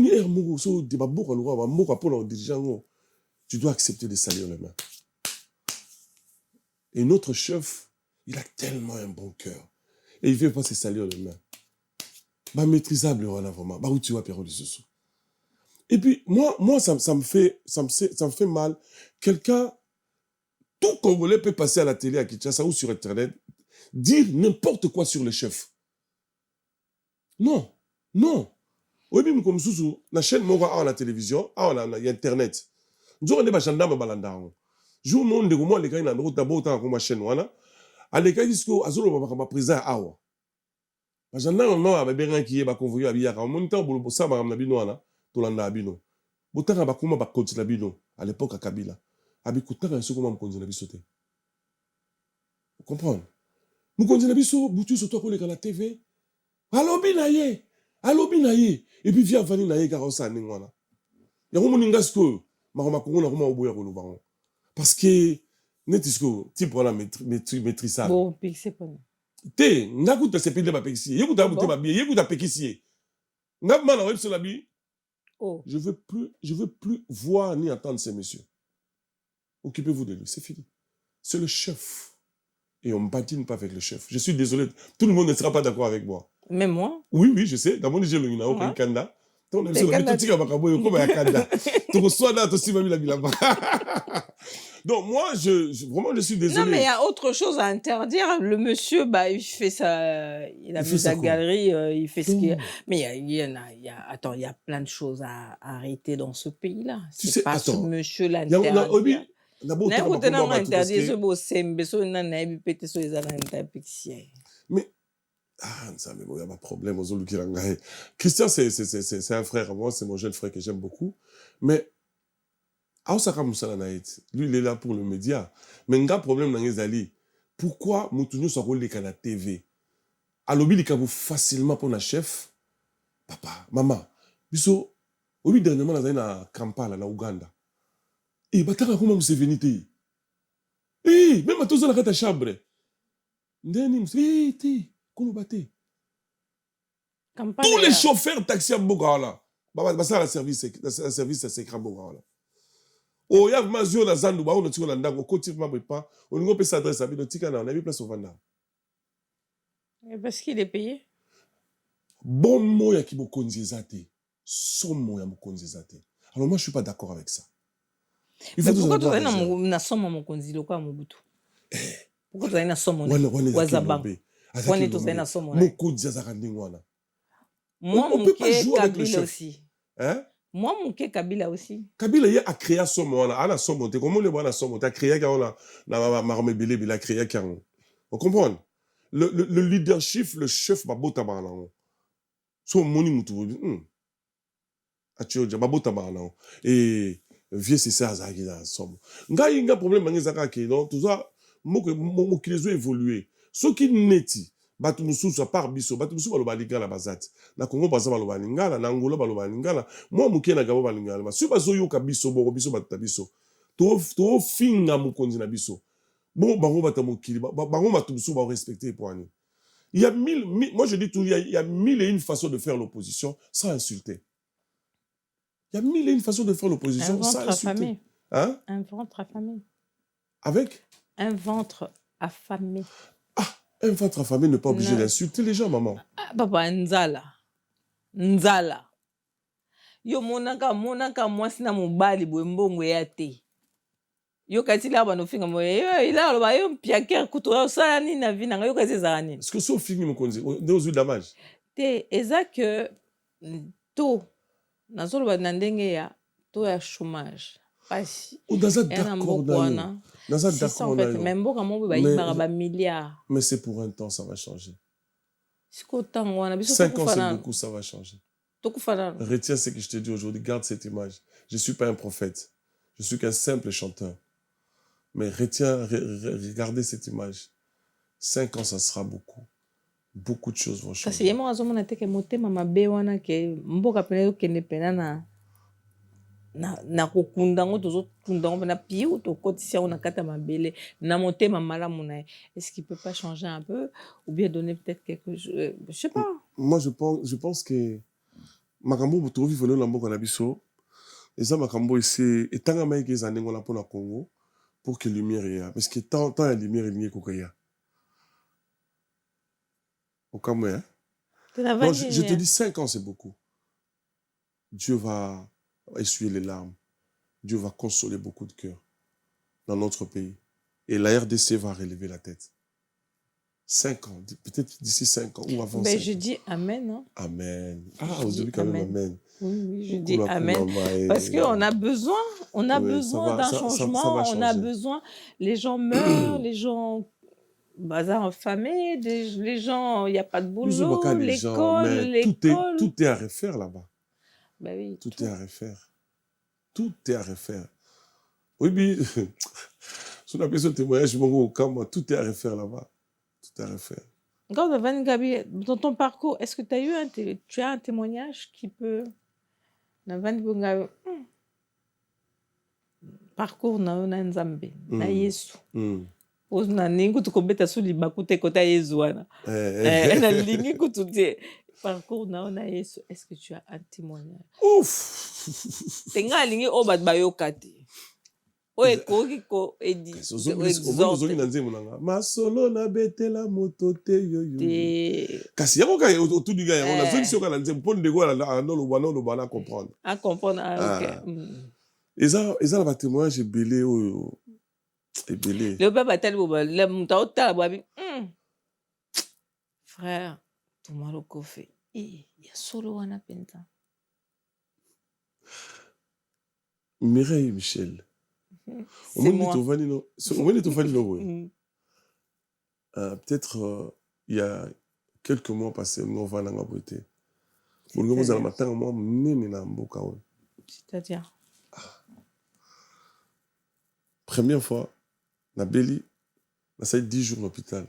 Speaker 1: dois accepter de salir les mains. Et notre chef, il a tellement un bon cœur. Et il ne veut pas se salir les mains. Bah, maîtrisable, vraiment. Bah, où tu vas, Pierrot de Soussou. Et puis, moi ça me fait mal. Quelqu'un, tout Congolais peut passer à la télé à Kinshasa ou sur Internet, dire n'importe quoi sur le chef. Non, non. Oyebi comme sous na chaîne moko à la télévision, à la internet. Nzoko ne ba gendarme balanda ngo. Jour monde ko mo le kay na ndoko tabota ko ma chaîne wana. Ale kay disko azolo ba président awa. Ba gendarme no ba benga ki ba convoyer abiya ka mon temps bolo sa ba na bino wana to landa bino. Botanga ba kuma ba continue bino à l'époque à Kabila. Abi kutanga so kuma mkonzi na biso te. Vous comprenez? Mkonzi na biso butu so to ko le ka la TV. Alobi na ye. Alobi na ye. Et puis vient vani na ye ka rosa ningwana. Ya ko moninga sko makoma kongo na kuma oboya ko lubango. Parce que netisko type wala maîtrisable.
Speaker 2: Bon, pixé pas.
Speaker 1: Te ngakuta sepile ba pexi. Yekuta buté ba bi, yekuta pekisi. Ngabma na web sur la bi.
Speaker 2: Oh.
Speaker 1: Je veux plus voir ni entendre ces messieurs. Occupez-vous de lui, c'est fini. C'est le chef. Et on ne patine pas avec le chef. Je suis désolé, tout le monde ne sera pas d'accord avec moi.
Speaker 2: Même moi.
Speaker 1: Oui, oui, je sais. Dans mon IG, il y a un Kanda. Donc, on a dit, donc moi, vraiment, je suis désolé.
Speaker 2: Non, mais il y a autre chose à interdire. Le monsieur, bah, il fait ça, il a mis sa galerie, il fait ce qu'il a. Mais il y a plein de choses à arrêter dans ce pays-là. C'est pas ce monsieur l'interdire.
Speaker 1: Mais ça il y a pas de problème aux Christian c'est un frère à moi, c'est mon jeune frère que j'aime beaucoup, mais lui il est là pour le média, mais un problème dans les alliés. Pourquoi Moutounio soit relé à la TV à l'objet il facilement pour la chef papa maman biso oui dernièrement dans na Kampala na Uganda et bataka comment vous venez eh même à tous la carte chambre ndeni msiti kolobate tous les chauffeurs taxi à Bogala baba ça la service secret Bogala oh ya mazio na zandu ba on tiko na ndango koti mabwe pas on ngo pesa adresse abi tika na on a mis place au vanda
Speaker 2: parce qu'il est payé
Speaker 1: bon mot ya ki bokonzi ezate son mot ya bokonzi ezate alors moi je suis pas d'accord avec ça.
Speaker 2: Il faut pourquoi tu as na somme mon konzi loko ya Mobutu pourquoi tu as na somme wazabang pourquoi tu as na somme
Speaker 1: mon konzi azaka ndingwana
Speaker 2: moi mon Kabila aussi
Speaker 1: hein
Speaker 2: moi mon Kabila aussi
Speaker 1: Kabila il a créé somme wana ana somme te comment le bona somme ta créé ka na marme bilé il a créé ka on comprend le leadership le chef babota bana so moni mutu atio babota bana et vieux c'est ça azaki na somme ngai nga problème bangi zaka ke donc tout ça mo kilezo évoluer so ki neti batu mususu par biso batu mususu baloba lingala bazati na Congo baza baloba lingala na Angola baloba lingala moi mukie na gabo balingala ma so bazo yoka biso boko biso batu biso to finga mukonzi na biso bon bango bata mokili bango batu mususu ba respecter poani il y a moi je dis tout il y a mille et une façons de faire l'opposition sans insulter. Il y a mille et une façons de faire l'opposition sans insulter. Hein?
Speaker 2: Un ventre affamé.
Speaker 1: Avec?
Speaker 2: Un ventre affamé.
Speaker 1: Ah, un ventre affamé n'est pas obligé d'insulter les gens, maman.
Speaker 2: Ah, papa, nzala. Nzala. Yo monaka mwasi na mobali boye mbongo ya te. Yo kati la bano finga mo yo ila lo ba yo mpiaker kuto sala ni na vina yo kati za nini.
Speaker 1: Est-ce que so fingi mo konzi de damage?
Speaker 2: Te eza que to nazolo ba ndenge ya to ya chômage. Pasi.
Speaker 1: O daza d'accord na. Daza d'accord na.
Speaker 2: Même mboka mo ba yibara ba milliards.
Speaker 1: Mais c'est pour un temps ça va changer.
Speaker 2: Siko tango wana biso
Speaker 1: 5 ans c'est beaucoup ça va changer.
Speaker 2: Tokufana.
Speaker 1: Retiens ce que je te dis aujourd'hui, garde cette image. Je suis pas un prophète. Je suis qu'un simple chanteur. Mais retiens, regardez cette image. 5 ans, ça sera beaucoup. Beaucoup de choses vont changer.
Speaker 2: Parce que moi, je me dis que motema mabe wana ke mboka pena kende pena na kokundango tozo kundango na piu to kotisia ona kata mabele na motema malamu na. Est-ce qu'il peut pas changer un peu ou bien donner peut-être quelque chose, je sais pas.
Speaker 1: Moi je pense que makambo boto vivre na mboka na biso eza makambo ici etanga maike ezandengo na pona Congo. Pour que la lumière y a. Parce que tant la lumière est liée qu'au y au Cameroun. Bon, je te dis 5 ans, c'est beaucoup. Dieu va essuyer les larmes. Dieu va consoler beaucoup de cœurs dans notre pays. Et la RDC va relever la tête. 5 ans, peut-être d'ici 5 ans ou avant
Speaker 2: Ben,
Speaker 1: 5
Speaker 2: je
Speaker 1: ans.
Speaker 2: dis Amen. Hein.
Speaker 1: Amen.
Speaker 2: Je
Speaker 1: Ah,
Speaker 2: dis
Speaker 1: aujourd'hui, quand même,
Speaker 2: Amen.
Speaker 1: Amen.
Speaker 2: Oui, je dis
Speaker 1: Kula
Speaker 2: Amen.
Speaker 1: Kumama
Speaker 2: Parce qu'on a besoin,
Speaker 1: Oui, ça va,
Speaker 2: d'un
Speaker 1: ça va
Speaker 2: changement, on a
Speaker 1: changer.
Speaker 2: besoin. Les gens meurent, les gens bazar affamés, les gens, il n'y a pas de
Speaker 1: Plus ou moins
Speaker 2: boulot,
Speaker 1: les gens, mais
Speaker 2: l'école.
Speaker 1: tout est à refaire là-bas.
Speaker 2: Ben oui,
Speaker 1: Tout est à refaire. Tout est à refaire. Oui, mais, sur la question de témoignage, tout est à refaire là-bas. Tout est à refaire.
Speaker 2: Quand Van Gabi, dans ton parcours, est-ce que tu as un témoignage qui peut. Dans Van Gabi, parcours na Nzambe, na Yesu. Na ningi kutu kobeta su libaku te kota Yesu wana. Na lingi kutu te. Parcours na Yesu. Est-ce que tu as un témoignage?
Speaker 1: Ouf!
Speaker 2: Tenga lingi o bat bayoka te. O ekoki ko edi.
Speaker 1: Ozongi na nzembo nanga. Masolo na betela moto te yoyo. Kasi yango ka otudu ga yango na zongi soka na nzembo pon de go na no bana comprendre.
Speaker 2: À comprendre, OK.
Speaker 1: Eza na témoignage ebele oyo. Ebele.
Speaker 2: Le papa tel boba le muta otala bobi. Frère, tomalo kofe. Ya solo wana penta.
Speaker 1: Mireille Michel.
Speaker 2: C'est moi.
Speaker 1: Peut-être il y a quelques mois passés, nous avons la beauté.
Speaker 2: C'est-à-dire
Speaker 1: première fois, na Beli, na ça 10 jours à l'hôpital.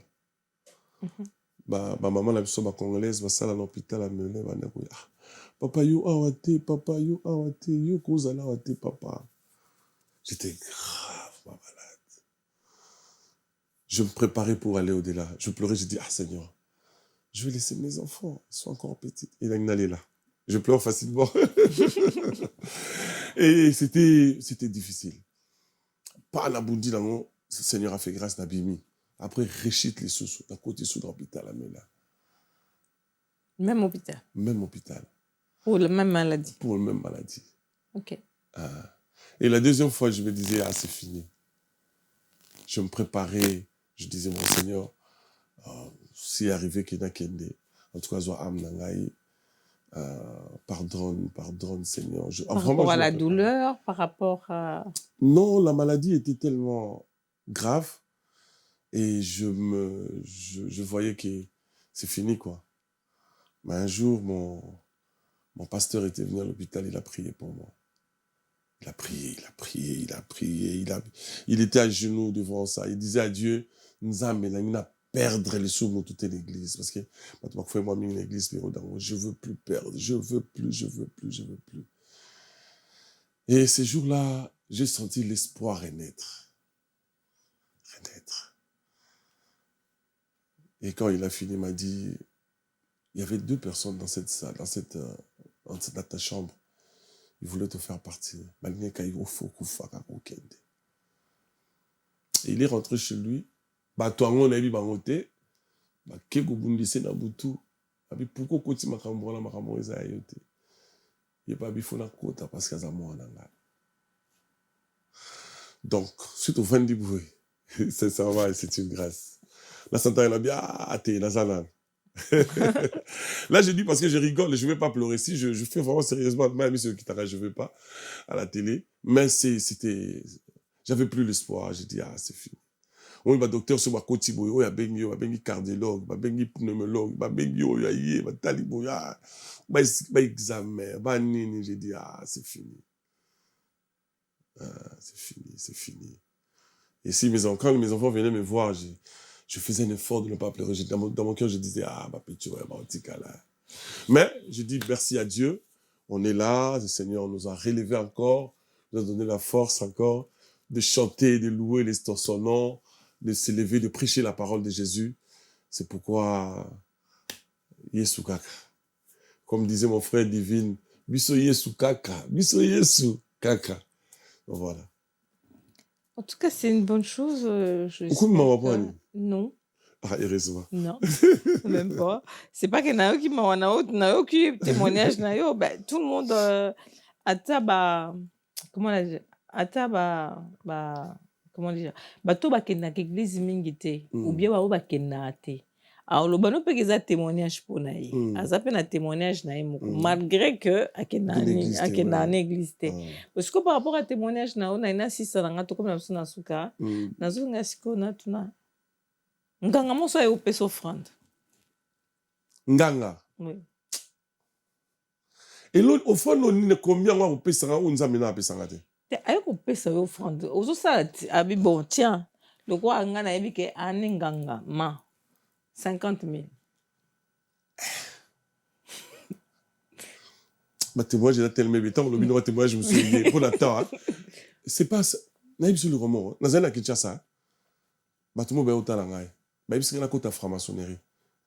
Speaker 1: Maman la biso congolaise, basala à l'hôpital à mener papa yo awate, papa yo awate, yo kozala awate papa. J'étais grave malade. Je me préparais pour aller au-delà. Je pleurais, j'ai dit, ah Seigneur, je vais laisser mes enfants, ils sont encore petits. Il a une allée là. Je pleure facilement. Et c'était difficile. Pas la boundi, le Seigneur a fait grâce à Bimi. Après, réchite les sous, d'un côté sous l'hôpital à Mela.
Speaker 2: Même hôpital.
Speaker 1: Même hôpital.
Speaker 2: Pour la même maladie.
Speaker 1: Pour la même maladie.
Speaker 2: OK.
Speaker 1: Et la deuxième fois, je me disais, ah, c'est fini. Je me préparais, je disais, mon Seigneur, s'il arrivait qu'il y a Kende, en tout cas, pardonne, Seigneur.
Speaker 2: Par rapport à la douleur, par rapport à...
Speaker 1: Non, la maladie était tellement grave et je voyais que c'est fini, quoi. Mais un jour, mon pasteur était venu à l'hôpital, il a prié pour moi. Il a prié. Il était à genoux devant ça. Il disait à Dieu, nous allons perdre les sous de toute l'église. Parce que moi, une église, je veux plus perdre. Je veux plus. Et ces jours-là, j'ai senti l'espoir renaître. Et quand il a fini, il m'a dit, il y avait 2 personnes dans cette salle, dans ta chambre. Il voulait te faire partir. Et il est rentré chez lui. On a vu bangoté. Donc, suite au fin du bruit, c'est une grâce. La Santa elle a bien Là, je dis parce que je rigole, je ne vais pas pleurer. Si je fais vraiment sérieusement, même si je ne veux pas à la télé, mais j'avais plus l'espoir. J'ai dit, ah, c'est fini. On va docteur sur ma côté, il y a bengi cardiologue, il y a bengi pneumologue, il y a bengi oyaïe, il y a taliboya, il y a examen, j'ai dit, ah, c'est fini. C'est fini. Et si quand mes enfants venaient me voir, je faisais un effort de ne pas pleurer. Dans mon cœur, je disais, ah, ma petite, là. Mais je dis merci à Dieu. On est là. Le Seigneur nous a relevés encore, nous a donné la force encore de chanter, de louer son nom, de s'élever, de prêcher la parole de Jésus. C'est pourquoi, Yesu Kaka. Comme disait mon frère Divine, Biso Yesu Kaka. Biso Yesu Kaka. Donc voilà.
Speaker 2: En tout cas, c'est une bonne chose. Non.
Speaker 1: Ah, heureusement.
Speaker 2: Non, même pas. C'est pas que Nayo qui m'a aucun témoignage. Tout le monde comment on dit? Comment dire? Bato bakenda l'église mingité ou bien ba bakenda te. Alors, le bano peut qu'ils a témoignage pour naï. Aza pe na témoignage naï moko. Malgré que akena église te. Parce que par rapport à témoignage na on a ina sisa na ngato comme na biso na suka. Na zo nga siko na tuna. Nganga mo so e opesa offrande.
Speaker 1: Nganga.
Speaker 2: Oui.
Speaker 1: Et l'autre offrande on ne combien on opesa nga on nzambe na apesa nga te.
Speaker 2: Te ayo opesa offrande. Ozo sala abi bon tiens. Le roi nga na yebi ke ane nganga ma 50 000.
Speaker 1: Ma témoignage, j'ai tellement de temps, le mineur témoignage, je me suis dit, pour l'attendre. C'est pas ça. Naïb sur le roman, dans un Kinshasa, bah tout le monde va au talangaï. Bah il y a une côte à franc-maçonnerie.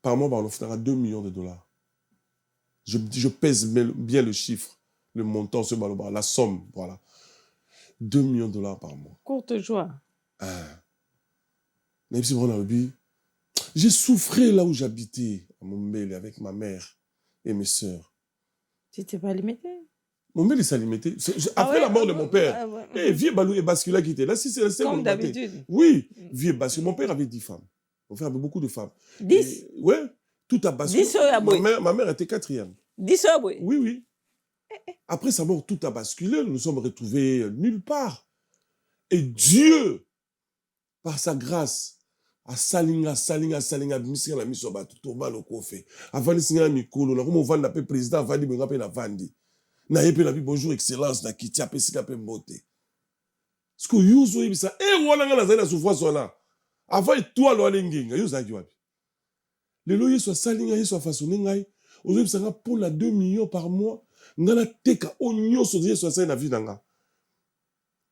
Speaker 1: Par mois, bah on offre 2 millions de dollars. Je pèse bien le chiffre, le montant, ce baloba, la somme, voilà. 2 millions de dollars par mois.
Speaker 2: Courte joie.
Speaker 1: Naïb sur le roman, j'ai souffert là où j'habitais, à Mombele, avec ma mère et mes sœurs.
Speaker 2: Tu n'étais pas limité?
Speaker 1: Mon mère s'est limité. Après la mort de mon père, vieux balou et bascula qui était là. Si c'est
Speaker 2: comme d'habitude.
Speaker 1: Oui, vieux bascula. Mon père avait 10 femmes. Mon frère avait beaucoup de femmes.
Speaker 2: 10?
Speaker 1: Oui, tout a basculé.
Speaker 2: 10
Speaker 1: ma mère était 4e.
Speaker 2: 10
Speaker 1: Oui, oui. Après sa mort, tout a basculé. Nous nous sommes retrouvés nulle part. Et Dieu, par sa grâce, a salinga misika la miso ba to ba lo kofe avant singa mikolo na ko mo vanda pe président vandi benga pe na vandi na yepe na bi bonjour excellence na kiti ape sika pe mbote sko yuzo yebisa wala nga na zana souffrance wana avant toi lo alenginga yuzo aki wapi lelo yeso salinga yeso façonner ngai oyebisa nga pour la 2 millions par mois ngana teka onyoso yeso sa na vie nanga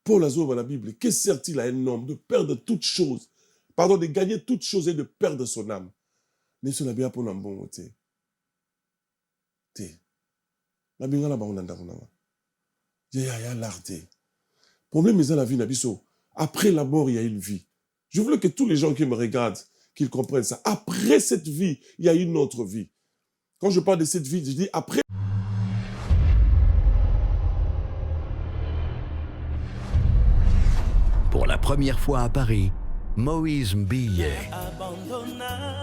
Speaker 1: Paul azo dans la Bible que sert-il à un homme de perdre toutes choses. Pardon, de gagner toutes choses et de perdre son âme. Mais ce n'est pas pour l'ambon. La binga la baona ndakona. Ya l'arté. Problème est dans la vie nabiso. Après la mort, il y a une vie. Je veux que tous les gens qui me regardent, qu'ils comprennent ça. Après cette vie, il y a une autre vie. Quand je parle de cette vie, je dis après.
Speaker 7: Pour la première fois à Paris, Moïse Mbillet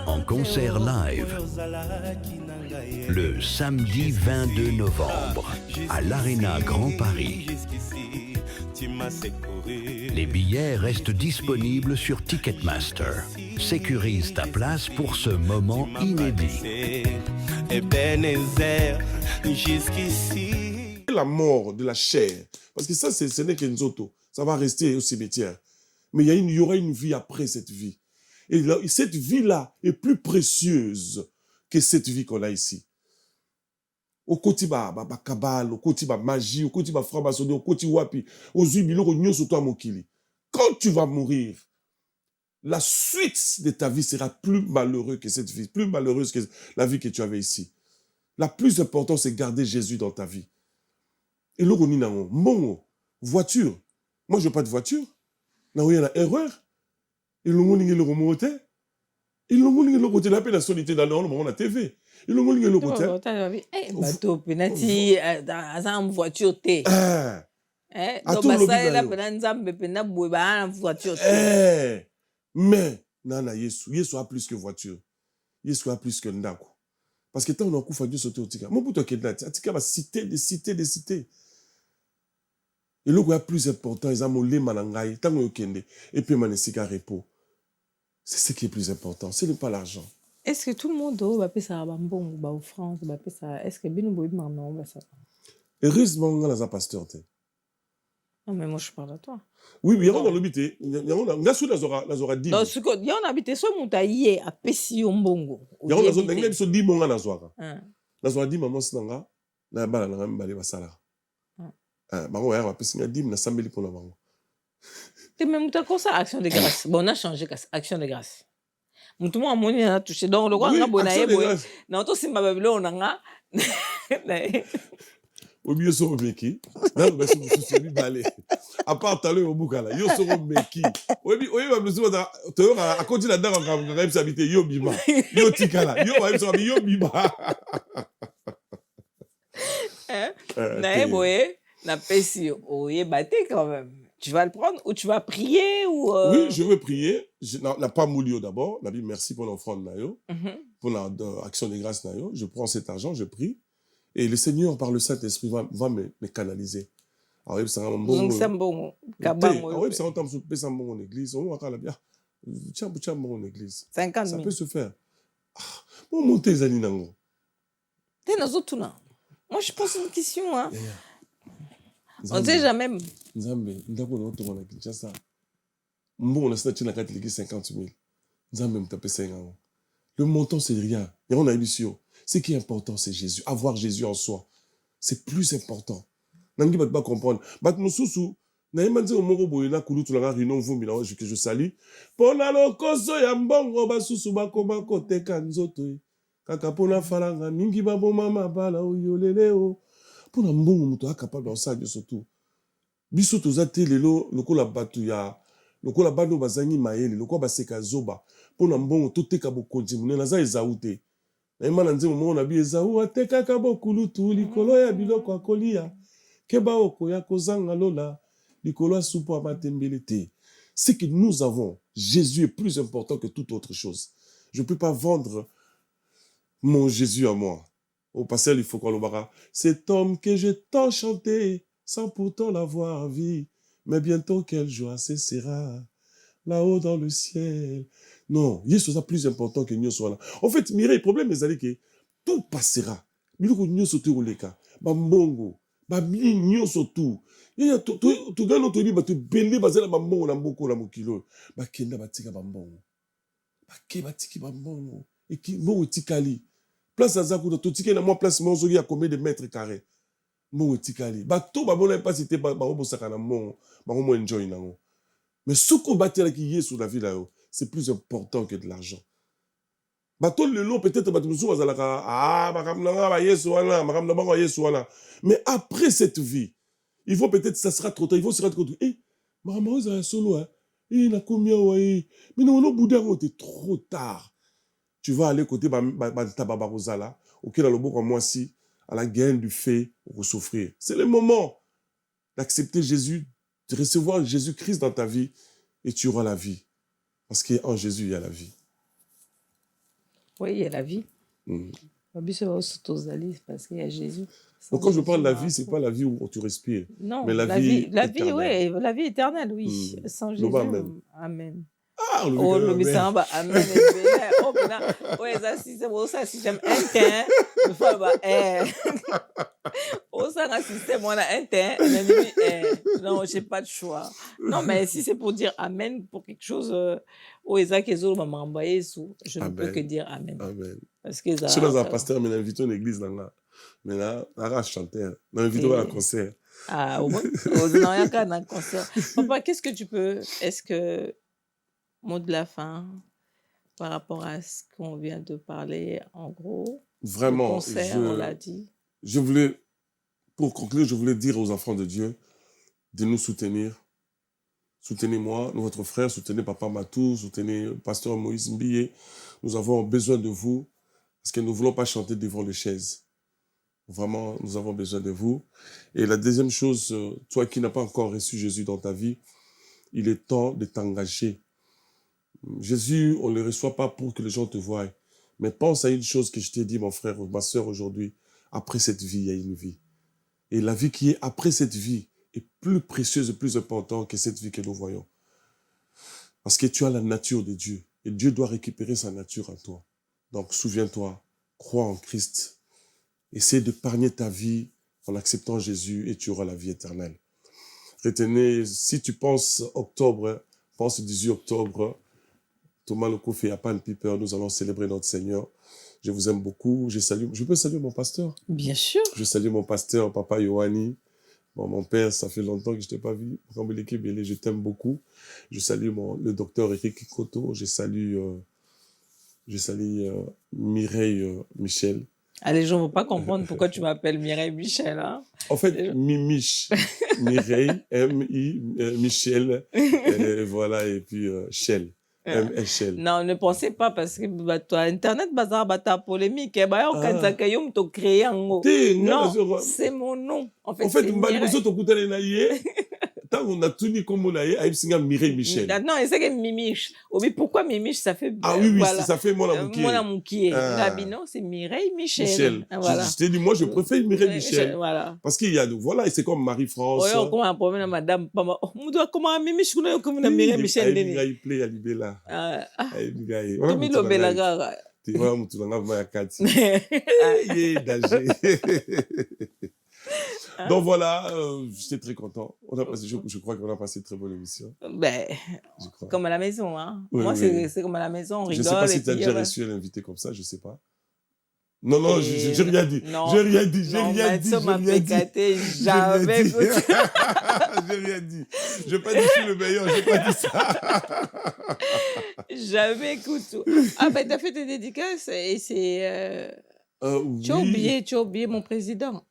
Speaker 7: en concert live le samedi 22 novembre à l'Arena Grand Paris. Les billets restent disponibles sur Ticketmaster. Sécurise ta place pour ce moment inédit.
Speaker 1: La mort de la chair, parce que ça, ce n'est qu'un auto, ça va rester au cimetière. Mais il y aura une vie après cette vie. Et là, cette vie-là est plus précieuse que cette vie qu'on a ici. Au côté kabal, au côté magie, au côté franc-maçonnerie, au côté wapi, aux huiles, sur toi mokili. Quand tu vas mourir, la suite de ta vie sera plus malheureuse que cette vie, plus malheureuse que la vie que tu avais ici. La plus importante, c'est garder Jésus dans ta vie. Et là, on a une voiture. Moi, je n'ai pas de voiture. Il y a une erreur. Il y a une remontée. Il y a une remontée. La peine à solité dans le moment de la TV. Il y a une remontée.
Speaker 2: Bateau, penati, dans une voiture.
Speaker 1: Mais, nana, Yesu a plus que voiture. Yesu a plus que ndako. Parce que tant on a coup Dieu sauter au tika. Mon bouton qui est là, tika va citer des cités. Et le quoi plus important, ils ont molé manangai, tant qu'on kende, et puis manesika repos. C'est ce qui est plus important, ce n'est pas l'argent.
Speaker 2: Est-ce que tout le monde va payer ça bon ba offrande, va payer ça? Est-ce que bino boy non va ça?
Speaker 1: Heureusement on a un pasteur.
Speaker 2: Non mais moi je parle à toi.
Speaker 1: Oui, il y a dans l'habité, il y a on a dit.
Speaker 2: Donc ce que il y a on habité so mutaye a pesi yombongo.
Speaker 1: Il y a on a zo ndenge so di monga na zoaka. Na zo di maman sinanga na bala na mbale basala. Bango ya pesi nga dim na sambeli pour la bango.
Speaker 2: Tu même tu ça action de grâce. Bon on a changé action de grâce. Mutu mo amoni na touché donc le roi nga bona yebo. Na to simba babilo na nga.
Speaker 1: Au mieux sur Meki. Là on va se balé. À part talé au bukala, yo sur Meki. Oui, va me dire tu à côté là dedans on va s'habiter yo bima. Yo tikala, yo va s'habiter yo bima.
Speaker 2: Na yebo na pesi oye baté quand même. Tu vas le prendre ou tu vas prier ou...
Speaker 1: Oui, je veux prier. Je n'ai pas moulio d'abord. La Bible, merci pour l'offrande, Nayo. Pour l'action de grâce, Nayo. Je prends cet argent, je prie. Et le Seigneur, par le Saint-Esprit, va me canaliser. Alors, ça va
Speaker 2: Donc, c'est bon.
Speaker 1: oui, ça va en église. On va bien. En église.
Speaker 2: 50
Speaker 1: Ça
Speaker 2: 000.
Speaker 1: peut se faire. Bon, monter les aninango.
Speaker 2: T'es dans autres là. Moi, je pose une question. Hein.
Speaker 1: Yeah.
Speaker 2: On ne sait jamais.
Speaker 1: Nzambe, ndako na otongo na Kinshasa. Mbongo na sina tina kati liki 50 000. Nzambe mtape 50. Le montant, c'est rien. Et on a émission. Ce qui est important, c'est Jésus. Avoir Jésus en soi. C'est plus important. Nangi bat pas comprendre. Bat mususu. Na imanze omoko boye na kulutu na rino vumbi na que je salue. Pona lokoso ya mbongo basusu bakoma koteka nzoto. Kaka pona falanga mingi baboma mabala oyolele o. Pona mbongo muto akapable osali surtout. Biso tozate lelo lokola batu ya lokola bando bazangi mayele lokola baseka zoba. Pona mbongo toteka bokonzi munene naza ezaute. Na imana nzemo mona bi ezau ateka ka bokulutu likolo ya biloko akolia. Keba okoya kozanga lola. C'est que nous avons, Jésus est plus important que toute autre chose. Je ne peux pas vendre mon Jésus à moi. Au passé, il faut qu'on le barra. Cet homme que j'ai tant chanté, sans pourtant l'avoir vu, mais bientôt quelle joie cessera, là-haut dans le ciel. Non, Jésus est plus important que nous soit là. En fait, Mireille, le problème est que tout passera. Mais nous sommes au leka, bambongo, babli, nous sommes tout. Tu gagnes notre livre, tu belé basé la bambongo na mboko la mokilo. Ba kenda batika bambongo. Ba ke batiki bambongo. Et qui mo tikali. Place à Zakou, tu tike na moi place mo zogi à combien de mètres carrés. Mo tikali. Ba to ba bona pas cité ba robo sakana mo, ba mo enjoy nango. Mais ce qu'on battait qui est sur la vie là, c'est plus important que de l'argent. Ba to le long peut-être ba tumusu bazalaka makamna ba yesu wana, makamna ba yesu wana. Mais après cette vie, il faut peut-être, ça sera trop tard, il faut se rendre compte, maman, ça solo, hein, na combien, ouais, mais non, non, boudin, c'est trop tard. Tu vas aller côté, tababarozala, auquel à l'obor, moi, si, à la gaine du fait, pour souffrir. C'est le moment d'accepter Jésus, de recevoir Jésus-Christ dans ta vie, et tu auras la vie. Parce qu'en Jésus, il y a la vie.
Speaker 2: Oui, il y a la vie. Parce qu'il y a Jésus.
Speaker 1: Donc quand je parle de la vie, ce n'est pas la vie où tu respires.
Speaker 2: Non,
Speaker 1: mais
Speaker 2: la vie, oui, la vie éternelle, oui. Sans Jésus.
Speaker 1: Amen.
Speaker 2: Amen.
Speaker 1: Ah,
Speaker 2: le Amen. Amen. Oh, ça, système, ça, système interne. Oh, ça, un système, on a interne. Non, je n'ai pas de choix. Non, mais si c'est pour dire Amen pour quelque chose, je ne peux que dire Amen.
Speaker 1: Amen.
Speaker 2: Parce que ça.
Speaker 1: Je suis dans un pasteur, mais invité en église là. Mais là, on chanteur. On invite à un concert.
Speaker 2: Ah, au moins, il y a un concert. Papa, qu'est-ce que tu peux. Est-ce que. Mot de la fin par rapport à ce qu'on vient de parler, en gros.
Speaker 1: Vraiment.
Speaker 2: Le concert, on l'a dit.
Speaker 1: Je voulais, pour conclure, je voulais dire aux enfants de Dieu de nous soutenir. Soutenez-moi, votre frère, soutenez Papa Matou, soutenez le pasteur Moïse Mbiye. Nous avons besoin de vous parce que nous ne voulons pas chanter devant les chaises. Vraiment, nous avons besoin de vous. Et la deuxième chose, toi qui n'as pas encore reçu Jésus dans ta vie, il est temps de t'engager. Jésus, on ne le reçoit pas pour que les gens te voient. Mais pense à une chose que je t'ai dit, mon frère ou ma soeur, aujourd'hui. Après cette vie, il y a une vie. Et la vie qui est après cette vie est plus précieuse et plus importante que cette vie que nous voyons. Parce que tu as la nature de Dieu. Et Dieu doit récupérer sa nature en toi. Donc, souviens-toi, crois en Christ. Essaie d'épargner ta vie en acceptant Jésus et tu auras la vie éternelle. Retenez, si tu penses octobre, pense 18 octobre, Thomas Lekouf et Apan Piper, nous allons célébrer notre Seigneur. Je vous aime beaucoup. Je peux saluer mon pasteur?
Speaker 2: Bien sûr.
Speaker 1: Je salue mon pasteur, Papa Yohani. Bon, mon père, ça fait longtemps que je ne t'ai pas vu. Je t'aime beaucoup. Je salue le docteur Eric Koto. Je salue Mireille Michel.
Speaker 2: Ah, les gens ne vont pas comprendre pourquoi tu m'appelles Mireille Michel. Hein?
Speaker 1: En fait, Mimiche. Mireille, M-I, Michel. Voilà, et puis Shell. M-H-L.
Speaker 2: Non, ne pensez pas parce que toi, Internet, ta polémique. Non, c'est mon nom. En fait,
Speaker 1: Mireille. on a tout dit comme on a eu, Mireille Michel.
Speaker 2: Non, c'est que Mimiche. Oui, pourquoi Mimiche, ça fait...
Speaker 1: Ah oui, ça fait mon amoukier.
Speaker 2: Mon amoukier. Non, c'est Mireille Michel.
Speaker 1: Voilà. Je t'ai dit, moi, je préfère Mireille Michel.
Speaker 2: Voilà.
Speaker 1: Parce qu'il y a, voilà, et c'est comme Marie-France.
Speaker 2: Oui, on a un problème, madame. Comment Mimiche, comme Mireille Michel.
Speaker 1: Il plaît à Libella.
Speaker 2: Tomi Lobelaga.
Speaker 1: Tu vois, tu l'as vu à Kati. Donc voilà, j'étais très content. Je crois qu'on a passé une très bonne émission.
Speaker 2: Ben, comme à la maison, hein.
Speaker 1: Oui,
Speaker 2: moi,
Speaker 1: oui.
Speaker 2: c'est comme à la maison, on rigole.
Speaker 1: Je sais pas si tu as déjà reçu un invité comme ça, je sais pas. Non, j'ai rien dit.
Speaker 2: Non,
Speaker 1: j'ai rien dit. Jamais. J'ai rien dit. Je vais pas dire que je suis le meilleur, j'ai pas dit ça.
Speaker 2: Jamais, écoute. Ah, ben, t'as fait tes dédicaces et c'est...
Speaker 1: Oui.
Speaker 2: Tu as oublié mon président.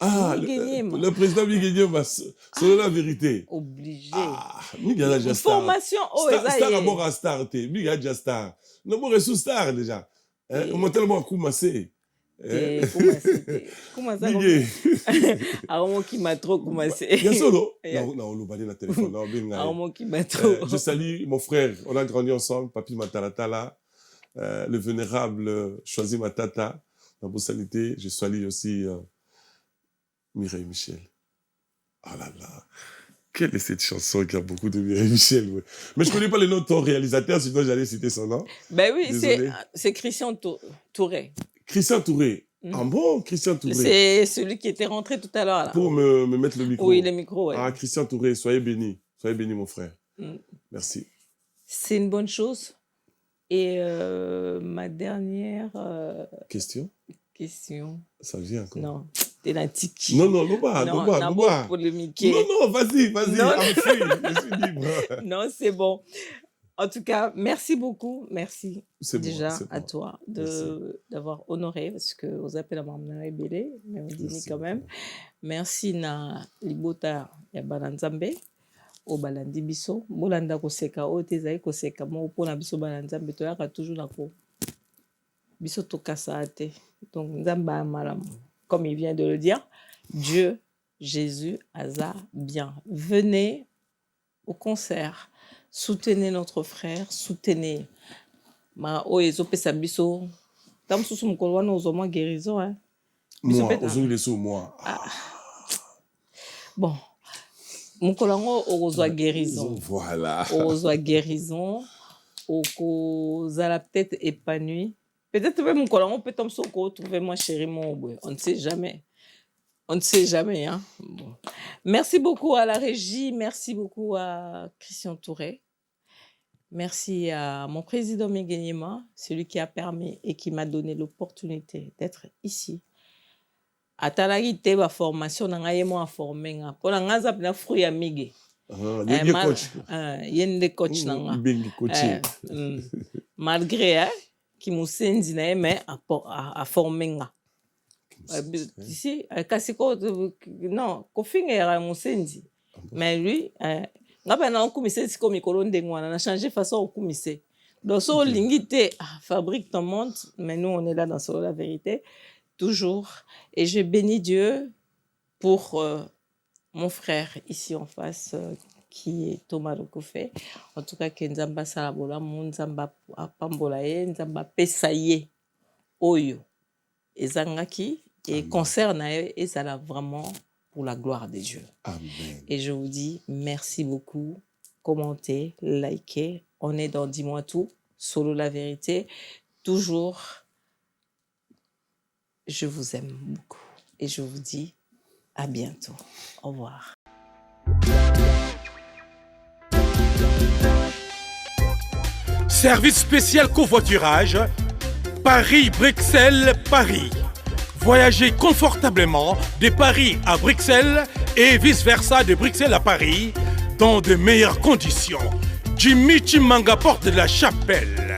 Speaker 1: Ah, le président Miguel c'est la vérité.
Speaker 2: Obligé.
Speaker 1: Ah, Miguel a déjà star.
Speaker 2: Formation,
Speaker 1: Star à bord à star, Miguel a déjà star. Non, moi, je suis star déjà. On m'a tellement commencé.
Speaker 2: Comment ça? Alors, moi qui m'a trop commencé.
Speaker 1: Bien sûr, non, on l'a balé dans le téléphone.
Speaker 2: Alors, moi qui m'a trop.
Speaker 1: Je salue mon frère. On a grandi ensemble. Papi Matalatala, le vénérable Choisi Matata. Dans vos salités, je salue aussi Mireille Michel. Ah là là. Quelle est cette chanson qui a beaucoup de Mireille Michel, ouais. Mais je ne connais pas le nom de ton réalisateur, sinon j'allais citer son nom.
Speaker 2: Ben oui, c'est Christian Touré.
Speaker 1: Christian Touré. Ah bon, Christian Touré.
Speaker 2: C'est celui qui était rentré tout à l'heure.
Speaker 1: Pour me mettre le micro.
Speaker 2: Oui, le micro, oui.
Speaker 1: Ah, Christian Touré, soyez béni. Soyez béni, mon frère. Merci.
Speaker 2: C'est une bonne chose. Et ma dernière...
Speaker 1: Question. Ça vient encore.
Speaker 2: Non, t'es la tiki.
Speaker 1: Non, non, non,
Speaker 2: pour le Mickey.
Speaker 1: Non, vas-y.
Speaker 2: Non.
Speaker 1: Je suis libre.
Speaker 2: Non, c'est bon. En tout cas, merci beaucoup. Merci déjà
Speaker 1: bon,
Speaker 2: à toi d'avoir honoré, parce que vous appelez la maman Belé, mais on dit quand même. Merci na libota ya balanzambe o balandi biso bolanda koseka o tezai koseka mo pona biso balanzambe to yaka toujours na ko biso to kasate. Donc nzamba malam, comme il vient de le dire, Dieu, Jésus, Aza bien. Venez au concert. Soutenez notre frère, soutenez. Ma oezo pesa biso. Tam susu mukolo wana ozoma guérison hein.
Speaker 1: Moi, ozongi leso moi.
Speaker 2: Bon. Mukolo ngo ozwa guérison.
Speaker 1: Voilà.
Speaker 2: Ozwa guérison. Okozala peut-être épanoui. Peut-être même mukolo ngo peut-être so ko trouver moi chéri mon boy. On ne sait jamais. On ne sait jamais hein. Bon. Merci beaucoup à la régie, merci beaucoup à Christian Touré. Merci à mon président Megenima, celui qui a permis et qui m'a donné l'opportunité d'être ici. À Talagi Teba formation, on a formé. Pour la ngazap na fruit ya mige. Yende coach nanga. Malgré qui musenzi na mais à former. Ici, Kasiko, non, Kofinga era musenzi. Mais lui, ngapana okumise siko mikolo ndengwana na changer façon okumise. Donc so lingité fabrique ton monde, mais nous on est là dans Solo la vérité toujours et je bénis Dieu pour mon frère ici en face qui est Thomas Lokofé. En tout cas que nzamba salabola mon nzamba apambola ye nzamba pesaye oyo ezangaki et concerne et ça l'a vraiment pour la gloire de Dieu.
Speaker 1: Amen.
Speaker 2: Et je vous dis merci beaucoup. Commentez, likez. On est dans Dis-moi tout, Solo la vérité. Toujours, je vous aime beaucoup. Et je vous dis à bientôt. Au revoir.
Speaker 3: Service spécial covoiturage, Paris-Bruxelles-Paris. Voyagez confortablement de Paris à Bruxelles et vice-versa de Bruxelles à Paris dans de meilleures conditions. Jimmy Chimanga, porte de la Chapelle.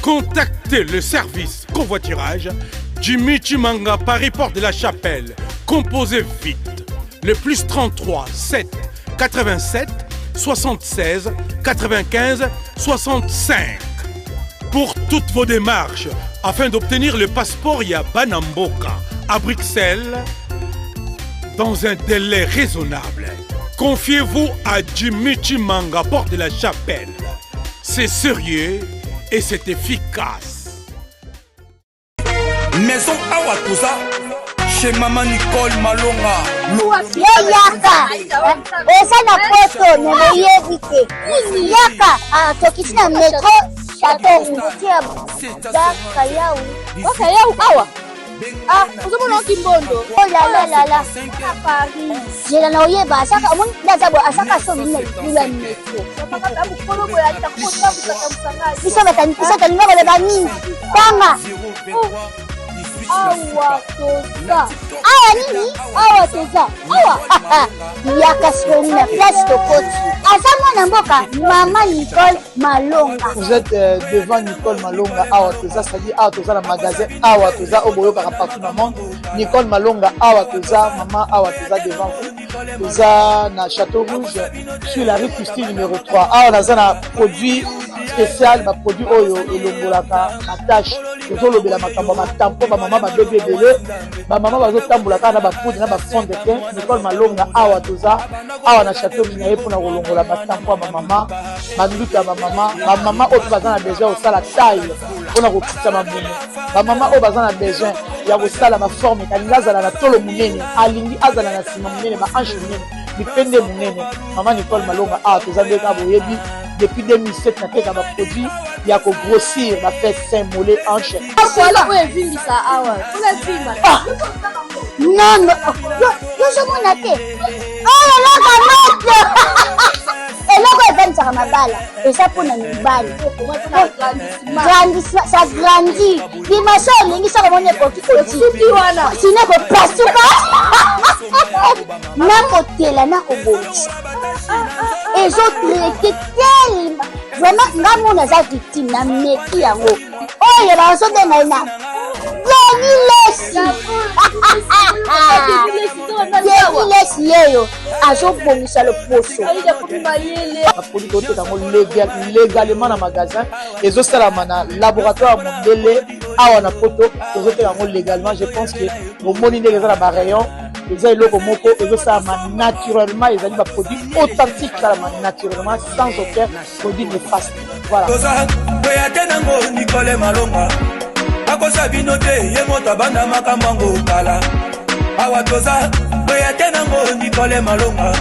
Speaker 3: Contactez le service covoiturage Jimmy Chimanga, Paris, porte de la Chapelle. Composez vite. Le plus 33 7 87 76 95 65. Pour toutes vos démarches, afin d'obtenir le passeport Yabanamboka à Bruxelles, dans un délai raisonnable. Confiez-vous à Jimmy Chimanga, porte de la chapelle. C'est sérieux et c'est efficace.
Speaker 8: Maison Awatusa, chez Maman Nicole Malonga.
Speaker 9: Yaka, eza na poto nemoyebi te. Yaka, tokiti na metro Château Bakayau awa. Uzomona kimbondo. Oh la la la. Paris. Jela na oyeba asaka omoni ndazabo asaka so bina kula metro. Bisa batani ngalo le bani. Tanga. Awa toza. Awa nini? Awa toza. Awa. Yaka soni na place Tokoti. Azama na mboka Maman Nicole Malonga.
Speaker 10: Vous êtes devant Nicole Malonga Awa toza, c'est-à-dire Awa toza le magasin Awa toza au boyo partout dans le monde. Nicole Malonga Awa toza, maman Awa toza devant vous. Toza na Château Rouge sur la rue Custine numéro 3. Awa naza na produit spécial, ma produit oyo elongolaka na tâche. Tozolobela makambo matampo ba maman ba bébé belé, ba maman bazotambolaka na ba poudre na ba fond de teint. Nicole Malonga Awa toza, Awa na Château Minaye pour na kolongola matampo ba maman, banduka ba maman oyo bazana besoin au sala taille pour na kokitsa mamumu. Ba maman oyo bazana besoin ya kosala ma forme kalinga azala na tolo munene, alingi azala na sima munene ba hanche munene, bipende munene. Maman Nicole Malonga Awa toza ndeka boyebi depuis 2007 na teka ba produit ya ko grossir ba fait sein mollet hanche.
Speaker 9: Voilà où est vindi ça awa. Non non. Yo je mona te. Oh la la eloko evanisaka mabala eza mpona mibali ça grandit limaso olingi soko moni ekoki kosuki wana sino ekopasuka nakotela nakobongisa ezotraite telema vraiment nga mona aza victime na meki yango oyo bazobenga ena Lesi yeyo azobongisa loposo apoli toteka yango légalement na magasin ezosalama na laboratoire mondele awa na poto tozoteka yango légalement. Je pense que omoni ndenge eza na barayon eza eloko moko ezosalama naturellement, ezali baproduit authentique salama naturellement sans aucun produit néfaste. Voilà.
Speaker 8: Nicole Malonga akosa bino te ye moto abanda makambo yango kala Awa toza oya te nango Nicole Malonga